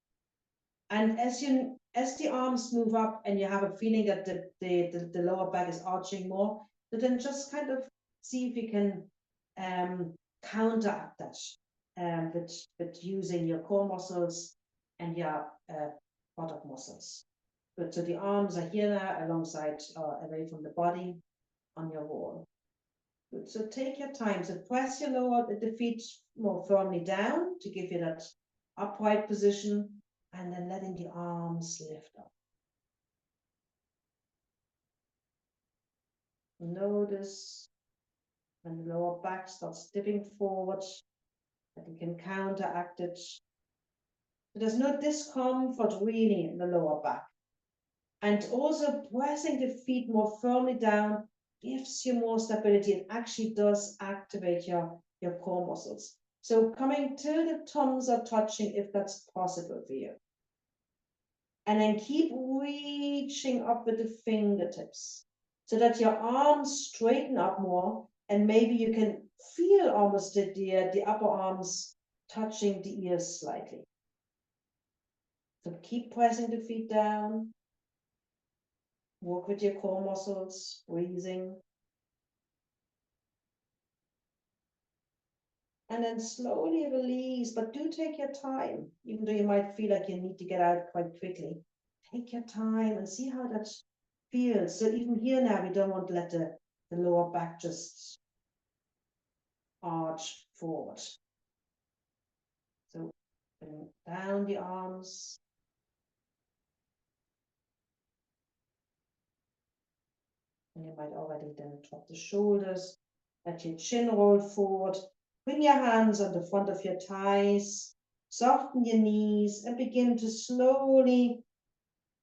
And as the arms move up and you have a feeling that the lower back is arching more, so then just kind of see if you can counteract that with using your core muscles and your buttock muscles. Good. So the arms are here now alongside or away from the body on your wall. Good. So take your time. So press your the feet more firmly down to give you that upright position, and then letting the arms lift up. Notice when the lower back starts dipping forward, that you can counteract it. So there's no discomfort really in the lower back. And also pressing the feet more firmly down gives you more stability. It actually does activate your core muscles. So coming to the thumbs are touching if that's possible for you. And then keep reaching up with the fingertips so that your arms straighten up more, and maybe you can feel almost the upper arms touching the ears slightly. So keep pressing the feet down. Work with your core muscles, breathing. And then slowly release, but do take your time, even though you might feel like you need to get out quite quickly. Take your time and see how that feels. So even here now, we don't want to let the lower back just arch forward. So bring down the arms. And you might already then drop the shoulders, let your chin roll forward. Bring your hands on the front of your thighs, soften your knees, and begin to slowly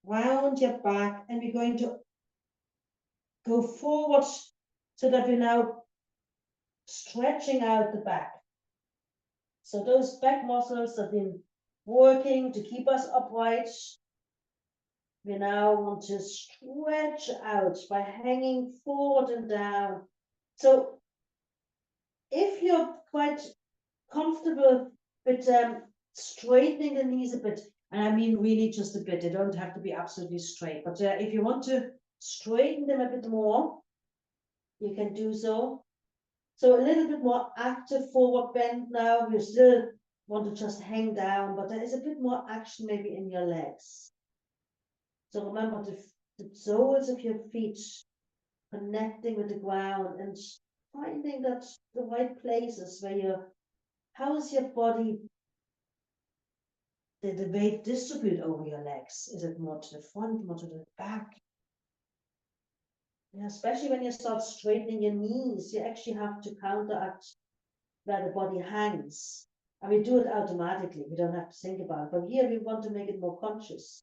round your back. And we're going to go forward so that we're now stretching out the back. So those back muscles have been working to keep us upright. we now want to stretch out by hanging forward and down. So if you're quite comfortable with straightening the knees a bit, and I mean really just a bit, they don't have to be absolutely straight, but if you want to straighten them a bit more, you can do so. So a little bit more active forward bend now. You still want to just hang down, but there is a bit more action maybe in your legs. So remember the soles of your feet connecting with the ground and finding that the right places where you're, how is your body, the weight distribute over your legs? Is it more to the front, more to the back? Yeah, especially when you start straightening your knees, you actually have to counteract where the body hangs. And we do it automatically, we don't have to think about it. But here we want to make it more conscious.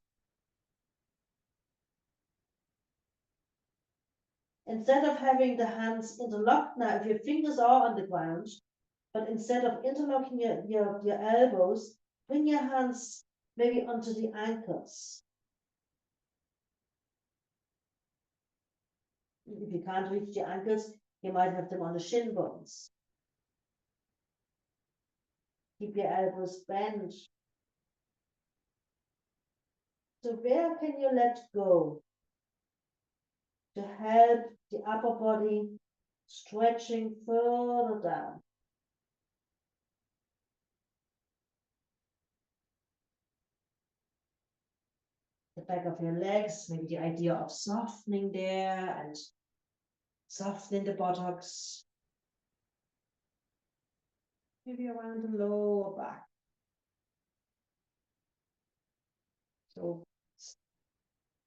Instead of having the hands interlocked now, if your fingers are on the ground, but instead of interlocking your elbows, bring your hands maybe onto the ankles. If you can't reach the ankles, you might have them on the shin bones. Keep your elbows bent. So where can you let go to help the upper body stretching further down? The back of your legs, maybe the idea of softening there and softening the buttocks. Maybe around the lower back. So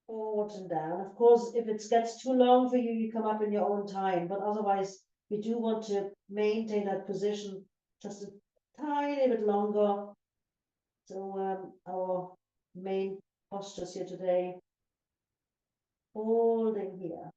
forward and down. Of course, if it gets too long for you, you come up in your own time. But otherwise, we do want to maintain that position just a tiny bit longer. So our main postures here today, holding here.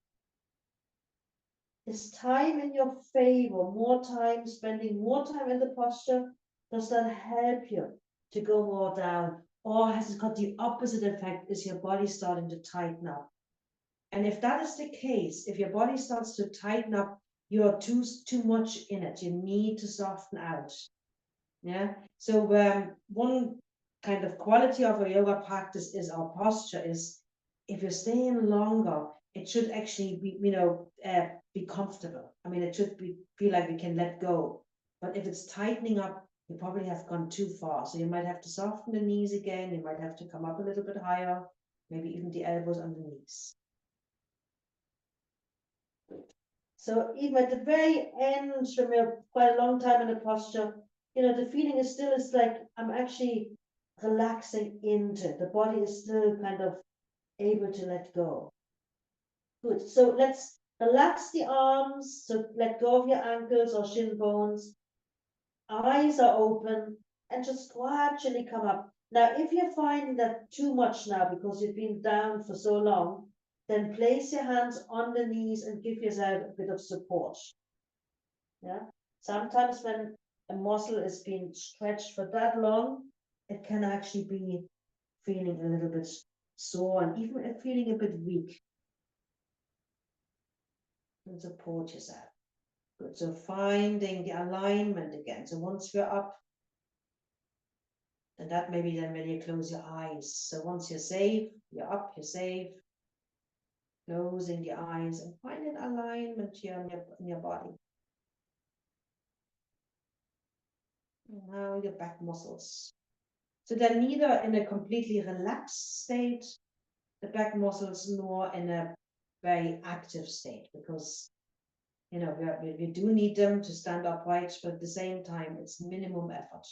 Is time in your favor? More time, spending more time in the posture, does that help you to go more down? Or has it got the opposite effect? Is your body starting to tighten up? And if that is the case, if your body starts to tighten up, you're too much in it. You need to soften out. Yeah. So one kind of quality of a yoga practice is our posture. Is if you're staying longer, it should actually be, be comfortable. I mean, it should feel like we can let go. But if it's tightening up, you probably have gone too far. So you might have to soften the knees again. You might have to come up a little bit higher, maybe even the elbows on the knees. So even at the very end, when we're quite a long time in the posture, the feeling is still, it's like I'm actually relaxing into it. The body is still kind of able to let go. Good. So let's relax the arms. So let go of your ankles or shin bones. Eyes are open and just gradually come up. Now, if you're finding that too much now because you've been down for so long, then place your hands on the knees and give yourself a bit of support. Yeah. Sometimes when a muscle is being stretched for that long, it can actually be feeling a little bit sore and even feeling a bit weak. And support yourself. Good. So finding the alignment again. So once we're up, and that maybe then when you close your eyes. So once you're safe, you're up, you're safe. Closing the eyes and finding alignment here in your body. And now your back muscles. So they're neither in a completely relaxed state, the back muscles, nor in a very active state, because we do need them to stand upright, but at the same time, it's minimum effort.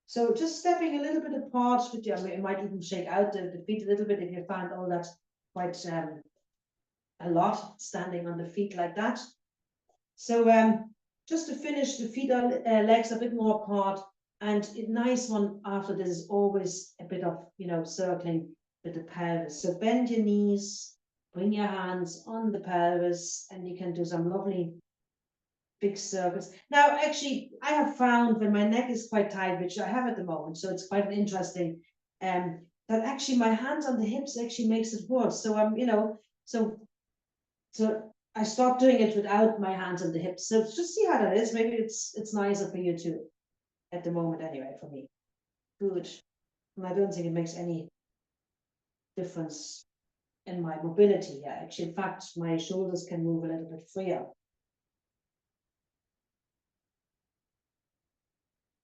So just stepping a little bit apart with you, I mean, you might even shake out the feet a little bit if you find all that quite a lot, standing on the feet like that. So just to finish, the feet are legs a bit more apart, and a nice one after this is always a bit of circling with the pelvis. So bend your knees, bring your hands on the pelvis, and you can do some lovely big circles. Now, actually, I have found when my neck is quite tight, which I have at the moment, so it's quite interesting, that actually my hands on the hips actually makes it worse. So I'm, so I stopped doing it without my hands on the hips. So just see how that is. Maybe it's nicer for you too, at the moment anyway, for me. Good. And I don't think it makes any difference in my mobility. Yeah, actually, in fact, my shoulders can move a little bit freer.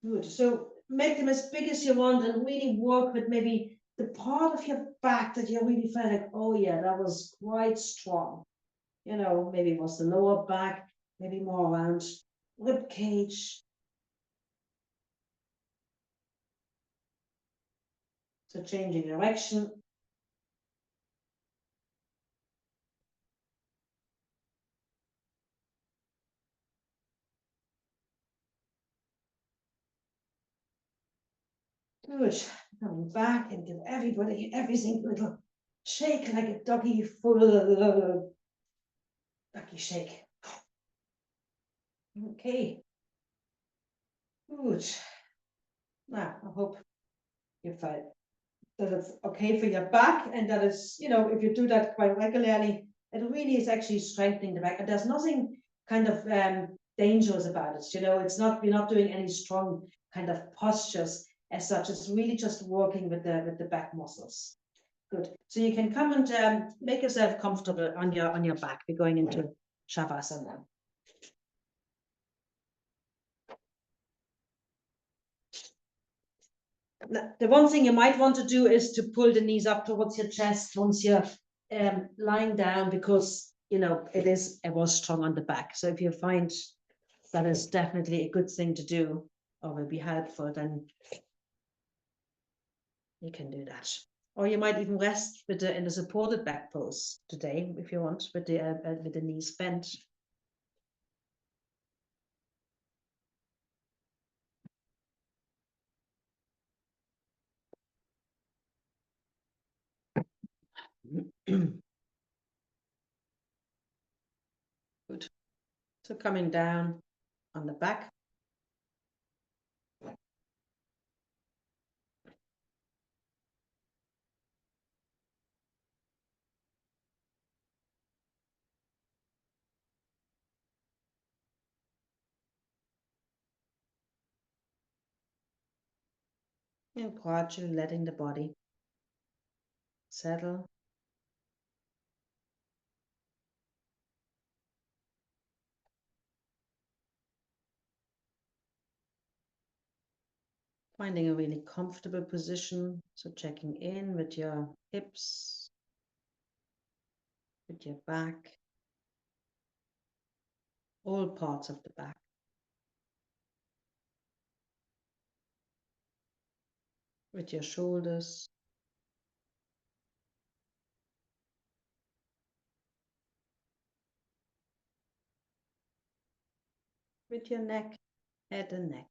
Good. So make them as big as you want and really work with maybe the part of your back that you really felt like, oh yeah, that was quite strong. Maybe it was the lower back, maybe more around rib cage. So changing direction. Good. Coming back and give everybody every single little shake like a doggy full doggy shake. Okay. Good. Now I hope you felt that it's okay for your back and that it's, if you do that quite regularly, it really is actually strengthening the back. And there's nothing kind of dangerous about it. We're not doing any strong kind of postures as such. It's really just working with the back muscles. Good. So you can come and make yourself comfortable on your back. We're going into Shavasana. The one thing you might want to do is to pull the knees up towards your chest once you're lying down, because it was strong on the back. So if you find that is definitely a good thing to do or will be helpful, then you can do that. Or you might even rest in the supported back pose today if you want, with the knees bent. Good. So coming down on the back. And gradually letting the body settle. Finding a really comfortable position. So checking in with your hips, with your back, all parts of the back. With your shoulders. With your neck, head and neck.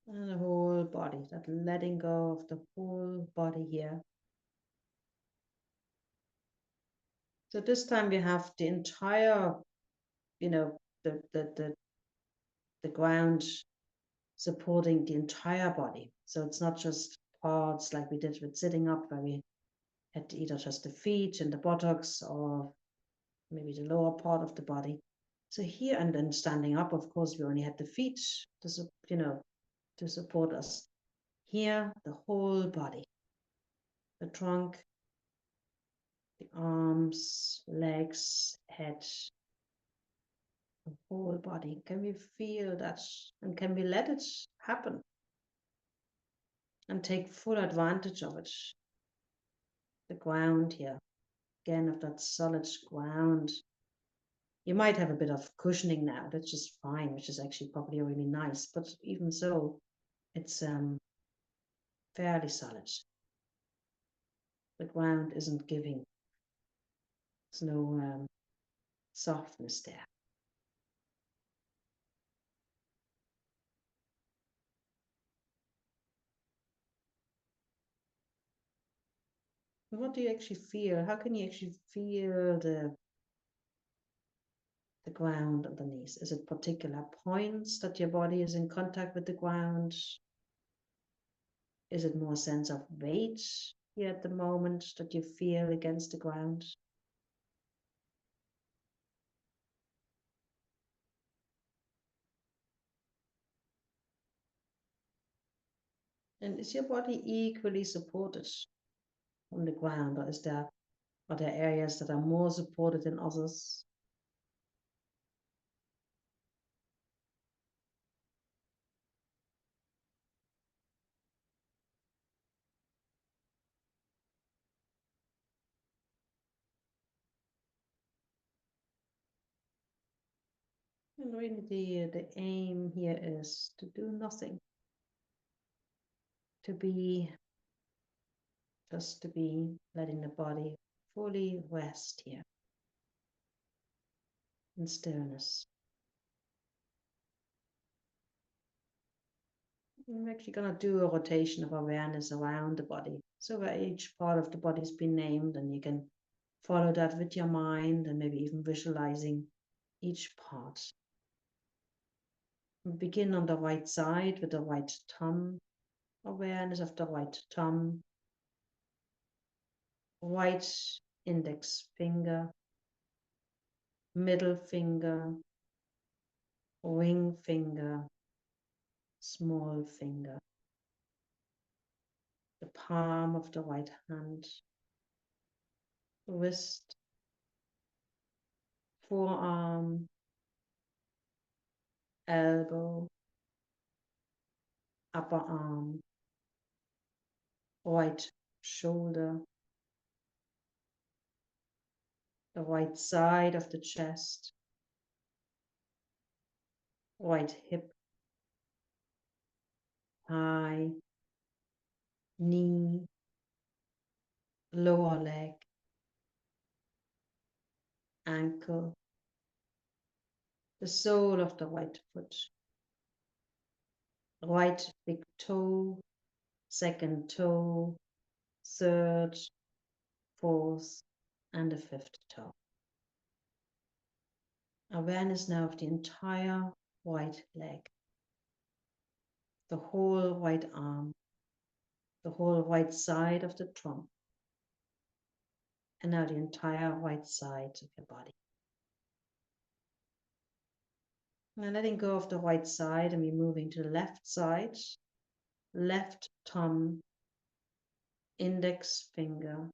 And the whole body, that letting go of the whole body here. So this time we have the entire, the ground supporting the entire body. So it's not just parts like we did with sitting up, where we had either just the feet and the buttocks or maybe the lower part of the body. So here, and then standing up, of course, we only had the feet to support us. Here, the whole body, the trunk, the arms, legs, head, the whole body. Can we feel that? And can we let it happen? And take full advantage of it. The ground here, again, of that solid ground. You might have a bit of cushioning now, that's just fine, which is actually probably really nice, but even so, it's fairly solid. The ground isn't giving. There's no softness there. What do you actually feel? How can you actually feel the ground underneath? Is it particular points that your body is in contact with the ground? Is it more a sense of weight here at the moment that you feel against the ground? And is your body equally supported from the ground, or are there areas that are more supported than others? And really the aim here is to do nothing, to be just to be letting the body fully rest here in stillness. I'm actually going to do a rotation of awareness around the body. So where each part of the body has been named, and you can follow that with your mind and maybe even visualizing each part. We begin on the right side with the right thumb, awareness of the right thumb, right index finger, middle finger, ring finger, small finger, the palm of the right hand, wrist, forearm, elbow, upper arm, right shoulder, the right side of the chest, right hip, thigh, knee, lower leg, ankle, the sole of the right foot, right big toe, second toe, third, fourth, and the fifth toe. Awareness now of the entire right leg, the whole right arm, the whole right side of the trunk, and now the entire right side of your body. Now letting go of the right side, and we're moving to the left side, left thumb, index finger,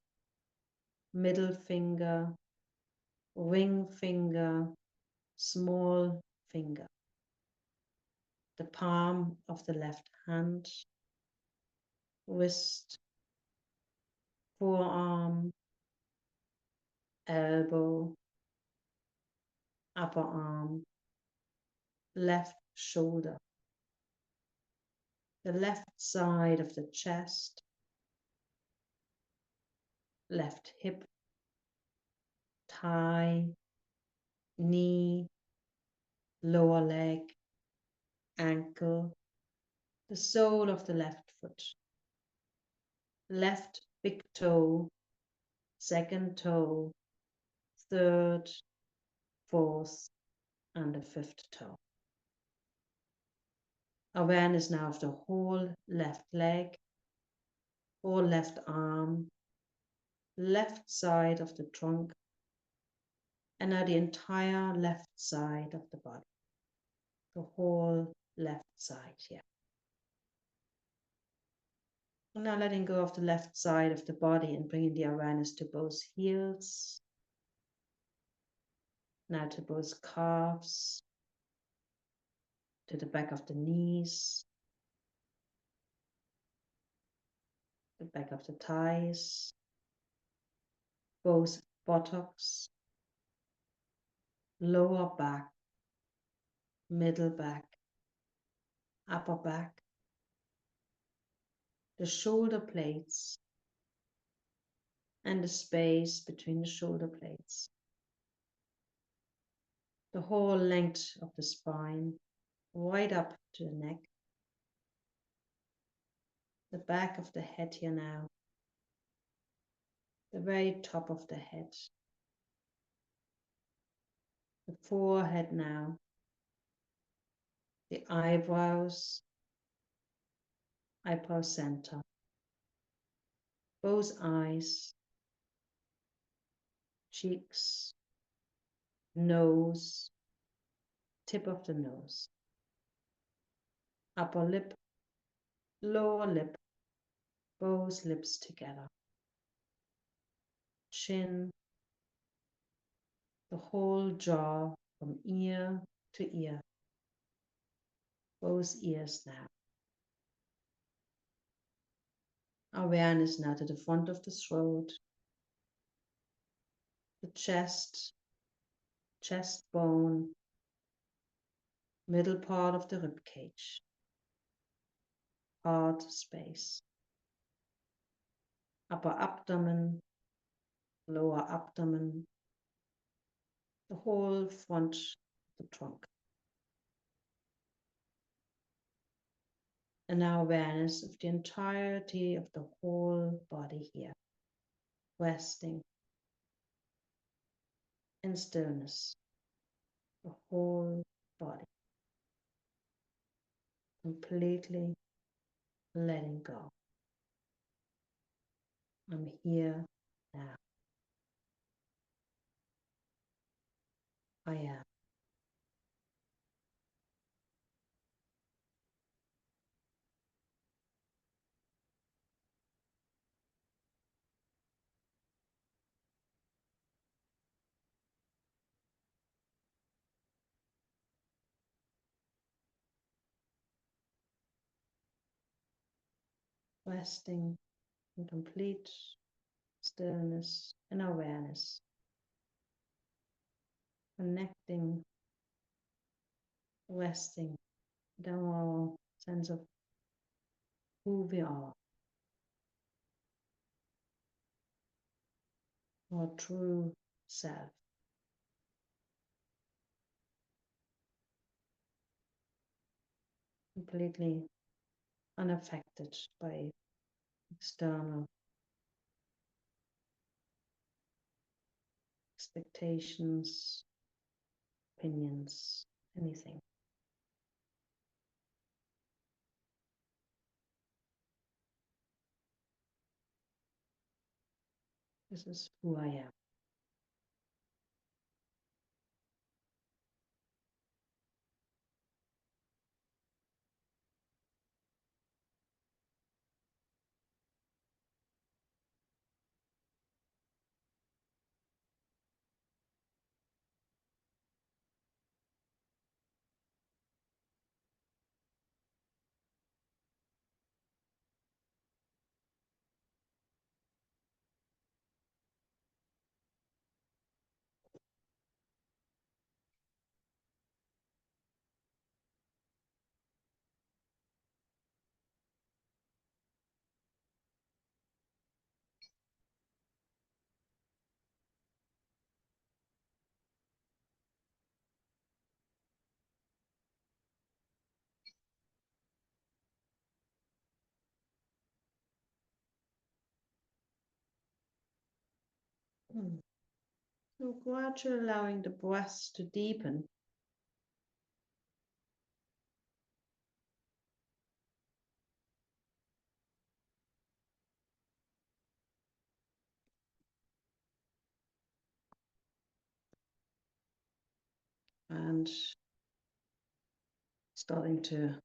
middle finger, ring finger, small finger, the palm of the left hand, wrist, forearm, elbow, upper arm, left shoulder, the left side of the chest, left hip, thigh, knee, lower leg, ankle, the sole of the left foot, left big toe, second toe, third, fourth, and the fifth toe. Awareness now of the whole left leg, whole left arm, left side of the trunk, and now the entire left side of the body, the whole left side here. And now letting go of the left side of the body and bringing the awareness to both heels, now to both calves, to the back of the knees, the back of the thighs, both buttocks, lower back, middle back, upper back, the shoulder blades, and the space between the shoulder blades, the whole length of the spine, right up to the neck, the back of the head here now, the very top of the head, the forehead now, the eyebrows, eyebrow center, both eyes, cheeks, nose, tip of the nose, upper lip, lower lip, both lips together, chin, the whole jaw from ear to ear, both ears now. Awareness now to the front of the throat, the chest, chest bone, middle part of the rib cage, heart space, upper abdomen, lower abdomen, the whole front of the trunk. And now awareness of the entirety of the whole body here, resting in stillness, the whole body, completely letting go. I'm here now. I am. Resting in complete stillness and awareness, connecting, resting down our sense of who we are, our true self. Completely unaffected by external expectations, opinions, anything. This is who I am. So gradually allowing the breath to deepen. And starting to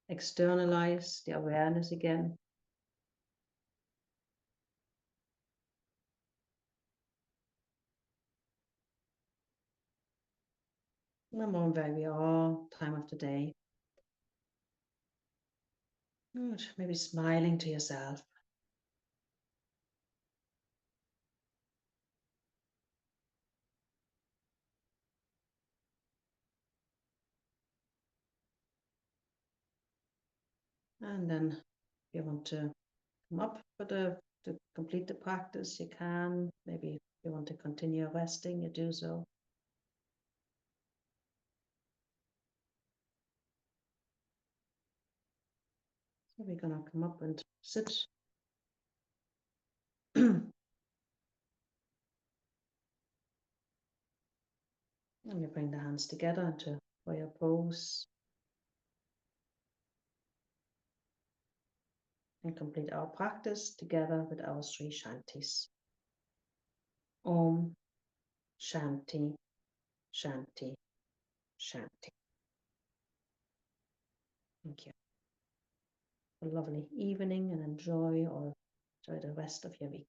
externalize the awareness again. Remember where we are, time of the day. Good. Maybe smiling to yourself. And then if you want to come up for to complete the practice, you can. Maybe if you want to continue resting, you do so. So we're gonna come up and sit. And we bring the hands together into warrior pose. And complete our practice together with our 3 Shantis. Om Shanti, Shanti, Shanti. Thank you. A lovely evening and enjoy the rest of your week.